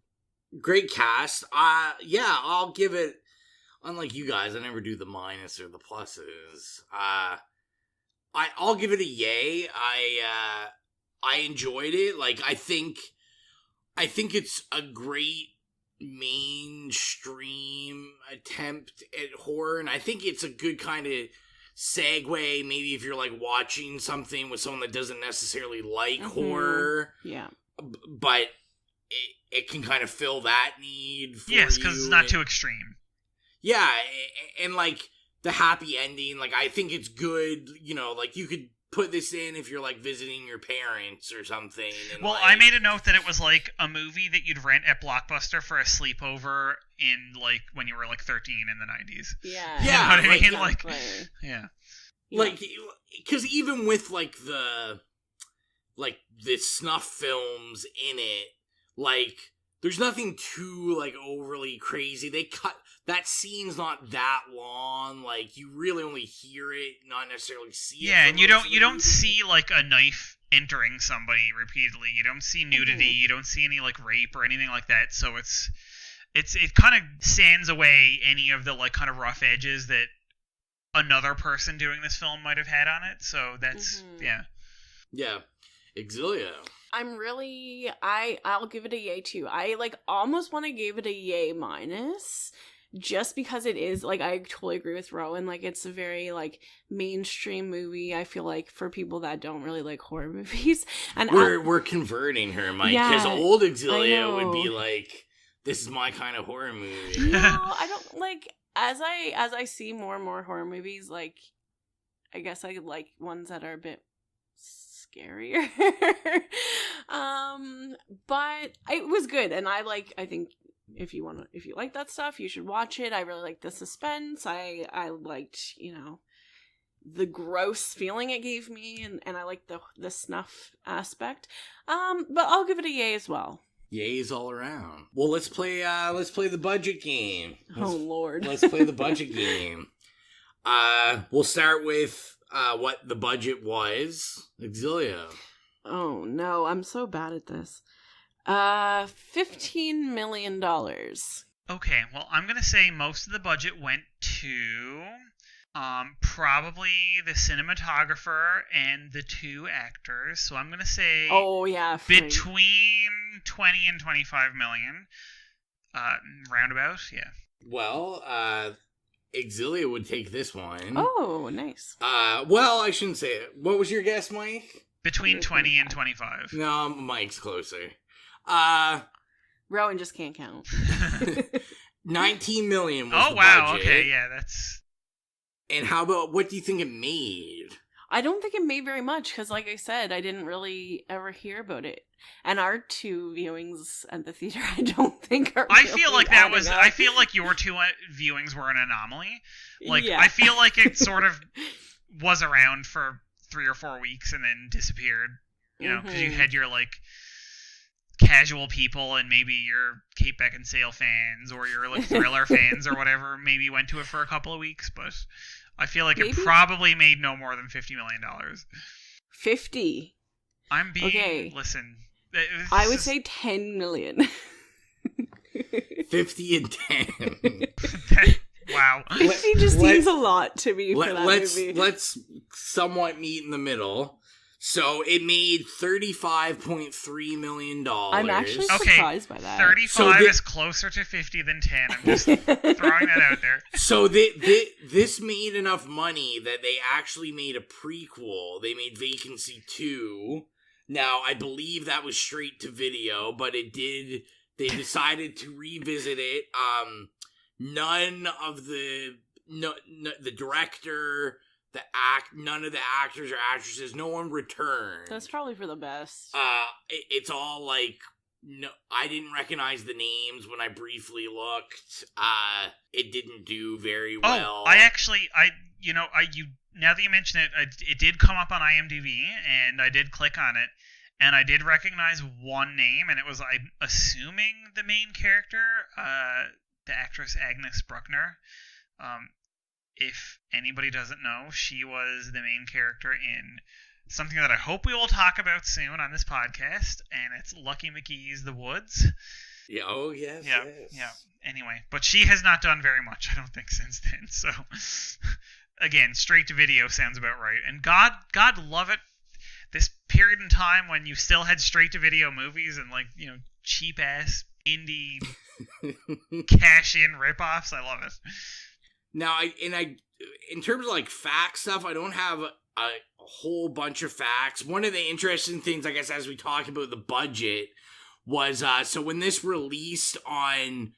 Great cast. I'll give it, unlike you guys, I never do the minus or the pluses. I'll give it a yay. I enjoyed it. Like, I think it's a great mainstream attempt at horror, and I think it's a good kind of segue, maybe if you're, like, watching something with someone that doesn't necessarily like horror.
Yeah.
But it can kind of fill that need for
yes, because it's not too extreme.
Yeah, and, like, the happy ending, like, I think it's good, like, you could put this in if you're like visiting your parents or something. And,
well,
like,
I made a note that it was like a movie that you'd rent at Blockbuster for a sleepover in like when you were like 13 in the 90s.
Yeah.
Yeah,
You know what I mean?
Exactly.
Like, yeah.
like, because even with like the snuff films in it, like, there's nothing too like overly crazy. They cut that scene's not that long. Like, you really only hear it, not necessarily see it.
Yeah,
for
and you
most of the
don't
movie.
see like a knife entering somebody repeatedly. You don't see nudity. You don't see any like rape or anything like that. So it kind of sands away any of the like kind of rough edges that another person doing this film might have had on it. So that's
Yeah. Exilio.
I'm really I'll give it a yay too. I like almost want to give it a yay minus just because it is like, I totally agree with Rowan, like it's a very like mainstream movie. I feel like for people that don't really like horror movies, and
We're converting her, Mike, because
Yeah,
old
I
Exilio would be
know.
like, this is my kind of horror movie.
no, I don't like as I see more and more horror movies, like I guess I like ones that are a bit scarier. But it was good, and I think if you like that stuff, you should watch it. I really liked the suspense. I liked, the gross feeling it gave me, and I liked the snuff aspect. But I'll give it a yay as well.
Yays all around. Well, let's play the budget game.
Oh Lord.
Let's play the budget game. We'll start with what the budget was. Exilio.
Oh no, I'm so bad at this. $15 million.
Okay, well, I'm going to say most of the budget went to probably the cinematographer and the 2 actors. So I'm going to say
Oh yeah,
between 20 and 25 million. Roundabout, yeah.
Well, Exilio would take this one.
Oh, nice.
Well, I shouldn't say it. What was your guess, Mike?
Between 20 and 25.
No, Mike's closer.
Rowan just can't count.
19 million was
Oh,
the
wow,
budget.
okay, yeah, that's...
And how about, what do you think it made?
I don't think it made very much because, like I said, I didn't really ever hear about it. And our 2 viewings at the theater, I don't think are.
I feel like that was...
up.
I feel like your 2 viewings were an anomaly. Like,
Yeah.
I feel like it sort of was around for 3 or 4 weeks and then disappeared. You know, because you had your, like, casual people and maybe your Kate Beckinsale fans or your, like, thriller fans or whatever maybe went to it for a couple of weeks, but I feel like it probably made no more than $50 million.
50.
I'm being...
Okay.
Listen.
I would say 10 million.
50 and 10.
Wow.
50 just seems a lot to me for that movie.
Let's somewhat meet in the middle. So it made $35.3 million.
I'm actually surprised by that.
35 is closer to 50 than 10. I'm just throwing that out there.
So this made enough money that they actually made a prequel. They made Vacancy 2. Now, I believe that was straight to video, but they decided to revisit it. None of the director, none of the actors or actresses, no one returned.
That's probably for the best.
It's all like, no, I didn't recognize the names when I briefly looked. It didn't do very well.
Oh, now that you mention it, it did come up on IMDb, and I did click on it, and I did recognize one name, and it was, I'm assuming, the main character, the actress Agnes Bruckner. If anybody doesn't know, she was the main character in something that I hope we will talk about soon on this podcast, and it's Lucky McGee's The Woods.
Yeah, oh, yes,
yeah,
yes.
Yeah. Anyway, but she has not done very much, I don't think, since then. So, again, straight to video sounds about right. And God love it, this period in time when you still had straight to video movies and, like, you know, cheap ass indie cash in ripoffs. I love it.
Now, in terms of like fact stuff, I don't have a whole bunch of facts. One of the interesting things, I guess, as we talk about the budget, was so when this released on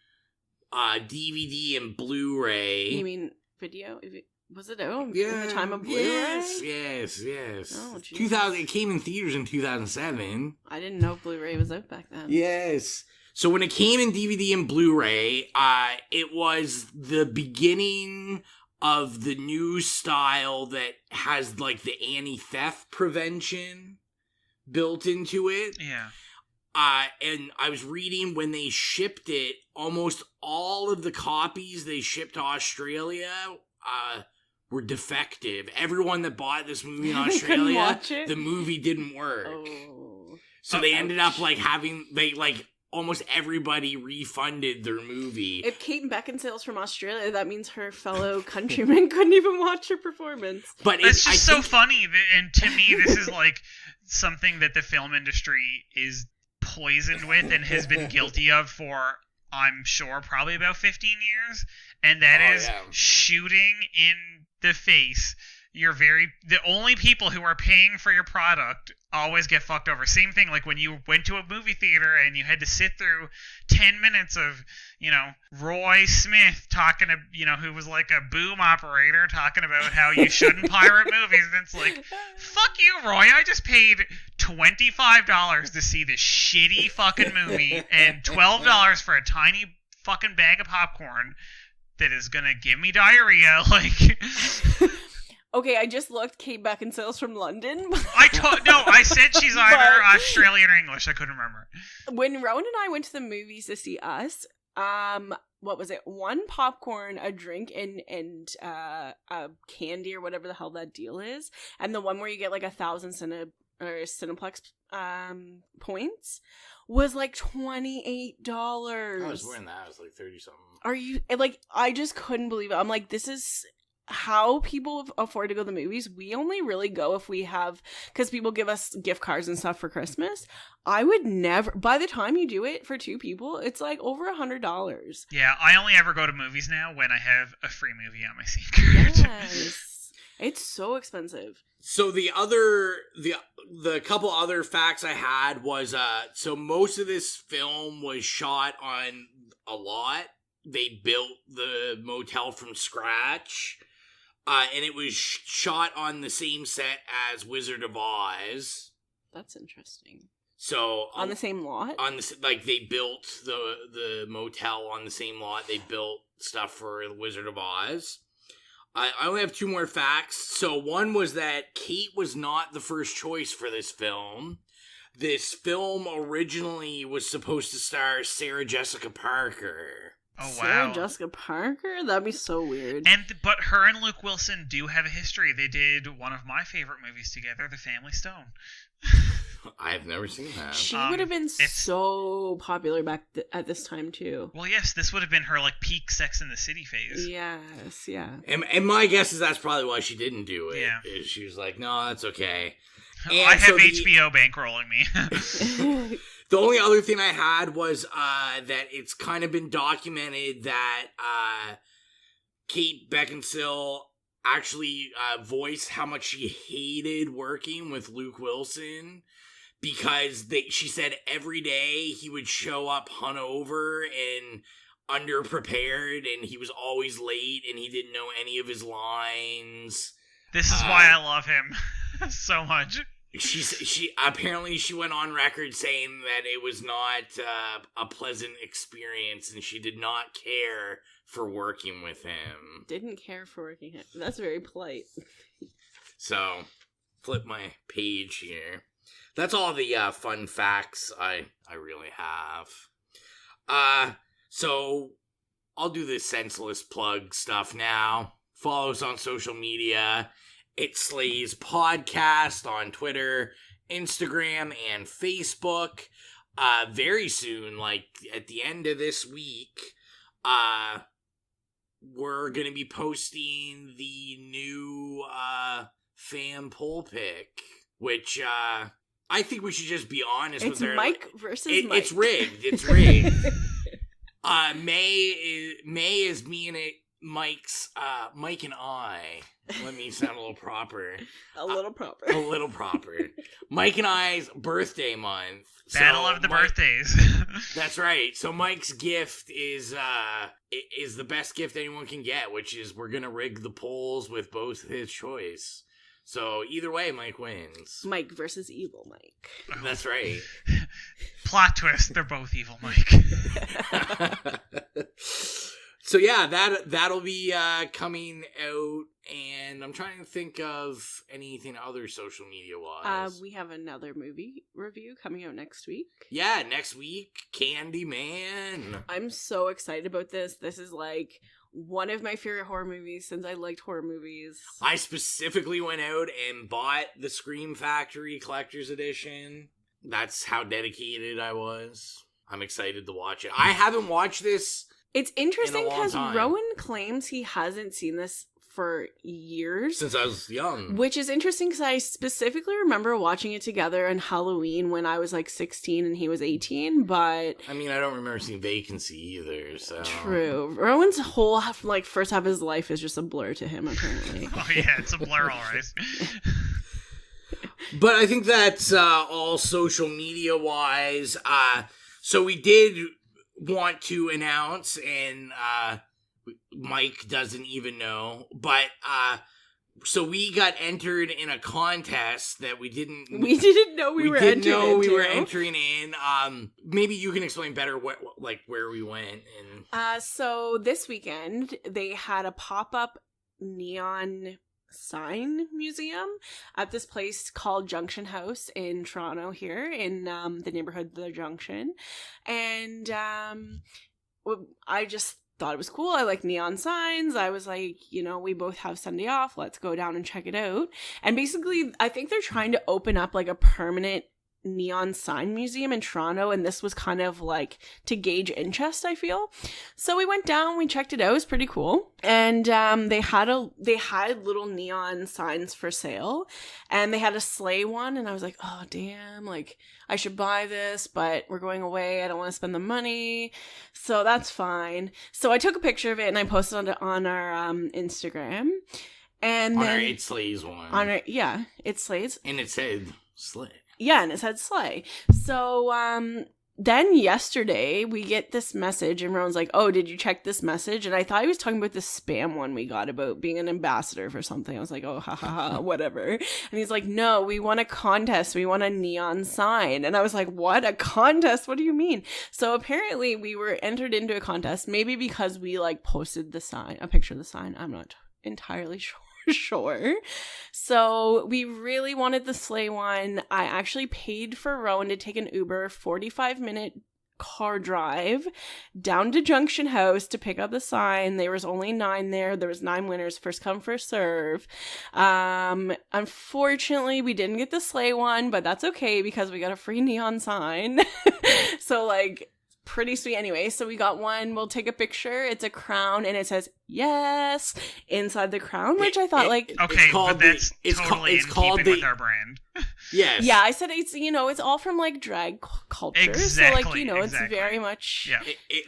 DVD and Blu-ray.
You mean video? Was it in the time of Blu-ray?
Yes.
Oh, jeez.
2000. It came in theaters in 2007.
I didn't know Blu-ray was out back then.
Yes. So when it came in DVD and Blu-ray, it was the beginning of the new style that has like the anti-theft prevention built into it.
Yeah.
And I was reading when they shipped it, almost all of the copies they shipped to Australia were defective. Everyone that bought this movie in Australia,
watch it?
the movie didn't work.
Oh.
So they ended up almost everybody refunded their movie.
If Kate Beckinsale's from Australia, that means her fellow countrymen couldn't even watch her performance.
But
it's just so funny, and to me, this is like something that the film industry is poisoned with and has been guilty of for, I'm sure, probably about 15 years, and that is shooting in the face. The only people who are paying for your product always get fucked over. Same thing like when you went to a movie theater and you had to sit through 10 minutes of, Roy Smith talking to, who was like a boom operator talking about how you shouldn't pirate movies. And it's like, fuck you, Roy. I just paid $25 to see this shitty fucking movie and $12 for a tiny fucking bag of popcorn that is gonna give me diarrhea. Like...
Okay, I just looked. Kate Beckinsale's from London.
I said she's either Australian or English. I couldn't remember.
When Rowan and I went to the movies to see Us, what was it? 1 popcorn, a drink, and a candy or whatever the hell that deal is, and the one where you get like 1,000 Cineplex points was like $28.
I was wearing that. It was like 30 something.
Are you like? I just couldn't believe it. I'm like, this is how people afford to go to the movies. We only really go if we have, because people give us gift cards and stuff for Christmas. I would never, by the time you do it for 2 people, it's like over $100.
Yeah, I only ever go to movies now when I have a free movie on my scene card.
Yes. It's so expensive.
So the couple other facts I had was, so most of this film was shot on a lot. They built the motel from scratch. And it was shot on the same set as Wizard of Oz.
That's interesting.
So
on the same lot?
They built the motel on the same lot. They built stuff for the Wizard of Oz. I only have 2 more facts. So one was that Kate was not the first choice for this film. This film originally was supposed to star Sarah Jessica Parker.
Oh, wow.
Sarah Jessica Parker? That'd be so weird.
But her and Luke Wilson do have a history. They did one of my favorite movies together, The Family Stone.
I've never seen that.
She would have been so popular back at this time, too.
Well, yes, this would have been her, peak Sex and the City phase.
Yes, yeah.
And my guess is that's probably why she didn't do it.
Yeah.
She was like, no, that's okay.
And I have HBO bankrolling me.
The only other thing I had was that it's kind of been documented that Kate Beckinsale actually voiced how much she hated working with Luke Wilson, because she said every day he would show up hungover and underprepared, and he was always late, and he didn't know any of his lines.
This is why I love him so much.
She apparently went on record saying that it was not a pleasant experience, and she did not care for working with him.
Didn't care for working with him. That's very polite.
So, flip my page here. That's all the fun facts I really have. So I'll do this senseless plug stuff now. Follow us on social media. It's Slays Podcast on Twitter, Instagram, and Facebook. Very soon, at the end of this week, we're going to be posting the new fan poll pick, which I think we should just be honest with her.
It's Mike versus Mike.
It's rigged. It's rigged. May is me Mike and I, let me sound a little proper.
A little proper.
A little proper. Mike and I's birthday month.
Battle of the birthdays.
That's right. So Mike's gift is the best gift anyone can get, which is we're gonna rig the polls with both his choice. So either way, Mike wins.
Mike versus evil Mike.
That's right.
Plot twist, they're both evil Mike.
So yeah, that'll be coming out, and I'm trying to think of anything other social media wise.
We have another movie review coming out next week.
Yeah, next week, Candyman.
I'm so excited about this. This is like one of my favorite horror movies since I liked horror movies.
I specifically went out and bought the Scream Factory Collector's Edition. That's how dedicated I was. I'm excited to watch it. I haven't watched this.
It's interesting because
time.
Rowan claims he hasn't seen this for years.
Since I was young.
Which is interesting because I specifically remember watching it together on Halloween when I was like 16 and he was 18, but...
I mean, I don't remember seeing Vacancy either, so...
True. Rowan's whole first half of his life is just a blur to him, apparently.
Oh yeah, it's a blur, alright.
But I think that's all social media-wise. So we did want to announce, and Mike doesn't even know, but so we got entered in a contest that we didn't know we were entering in. Maybe you can explain better where we went. And
so this weekend they had a pop-up neon sign museum at this place called Junction House in Toronto here in the neighborhood The Junction, and I just thought it was cool. I like neon signs. I was like, we both have Sunday off, let's go down and check it out. And basically I think they're trying to open up like a permanent neon sign museum in Toronto, and this was kind of like to gauge interest, I feel. So we went down, we checked it out. It was pretty cool, and they had little neon signs for sale, and they had a sleigh one, and I was like, oh damn, like I should buy this, but we're going away, I don't want to spend the money, so that's fine. So I took a picture of it and I posted it on our Instagram, and
on
then
our It Slays one,
It Slays,
and it said slay.
Yeah, and it said slay. So then yesterday we get this message and Rowan's like, oh, did you check this message? And I thought he was talking about the spam one we got about being an ambassador for something. I was like, oh, ha ha ha, whatever. And he's like, no, we won a contest. We won a neon sign. And I was like, what? A contest? What do you mean? So apparently we were entered into a contest, maybe because we like posted a picture of the sign. I'm not entirely sure. So we really wanted the sleigh one. I actually paid for Rowan to take an Uber 45-minute car drive down to Junction House to pick up the sign. There was only 9 there. There was 9 winners, first come, first serve. Unfortunately, we didn't get the sleigh one, but that's okay because we got a free neon sign. So like pretty sweet. Anyway, so we got one. We'll take a picture. It's a crown and it says yes inside the crown, which I thought
okay, but that's totally in keeping with our brand.
Yes.
Yeah, I said it's all from like drag culture.
Exactly.
So like, it's very much.
Yeah.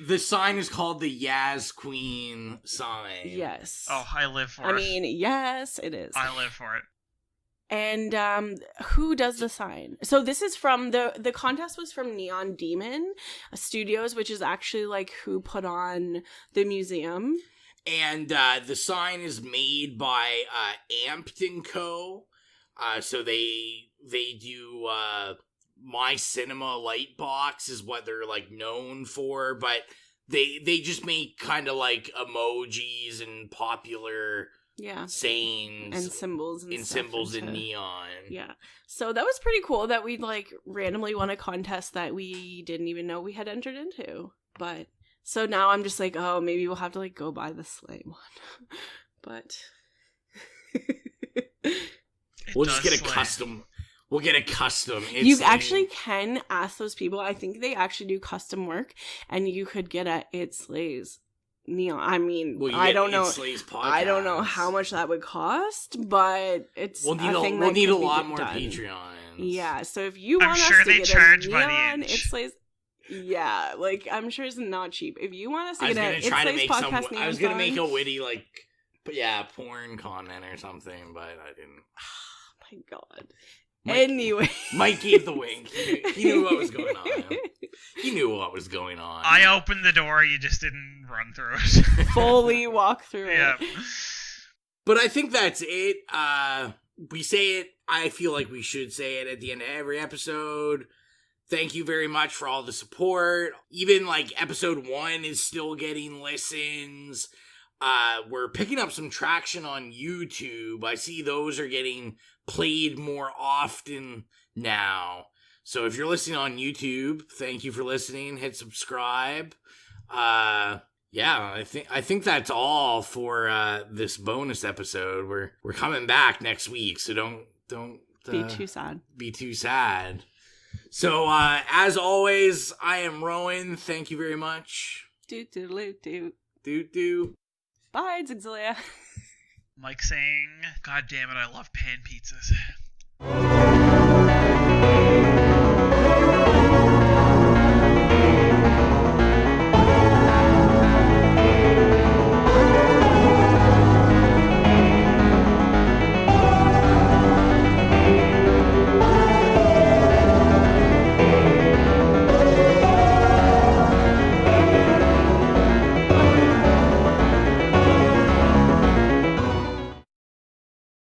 The sign is called the Yaz Queen sign.
Yes.
Oh, I live for it.
I mean, yes, it is.
I live for it.
And who does the sign? So this is from the contest was from Neon Demon Studios, which is actually like who put on the museum.
And the sign is made by Amped & Co. So they do My Cinema Lightbox is what they're like known for, but they just make kind of like emojis and popular sayings
and symbols
in neon.
Yeah. So that was pretty cool that we like randomly won a contest that we didn't even know we had entered into. But so now I'm just like, oh, maybe we'll have to like go buy the sleigh one. But
we'll just get a custom. We'll get a custom.
You actually can ask those people. I think they actually do custom work, and you could get a It Slays neon. I mean, I don't know. I don't know how much that would cost, but it's
we'll need a lot more Patreons.
Yeah, so if you want
sure
us to get a neon It Slays, Yeah, like, I'm sure it's not cheap. If you want us to
I was
get
gonna
a
try to
It's
make
Nice
some.
podcast
I was
neon
gonna make
sign.
a witty porn comment or something, but I didn't.
Oh my god.
Mike-
Anyway.
Mike gave the wink. He knew what was going on. He knew what was going on.
I opened the door, you just didn't run through it.
Fully walk through
Yeah.
it.
But I think that's it. We say it. I feel like we should say it at the end of every episode. Thank you very much for all the support. Even like episode 1 is still getting listens. We're picking up some traction on YouTube. I see those are getting played more often now. So if you're listening on YouTube, thank you for listening. Hit subscribe. Yeah, I think that's all for this bonus episode. We're coming back next week, so don't
Be too sad.
Be too sad. So as always, I am Rowan. Thank you very much.
Do. Bye, Zigzalia.
Mike saying, God damn it, I love pan pizzas.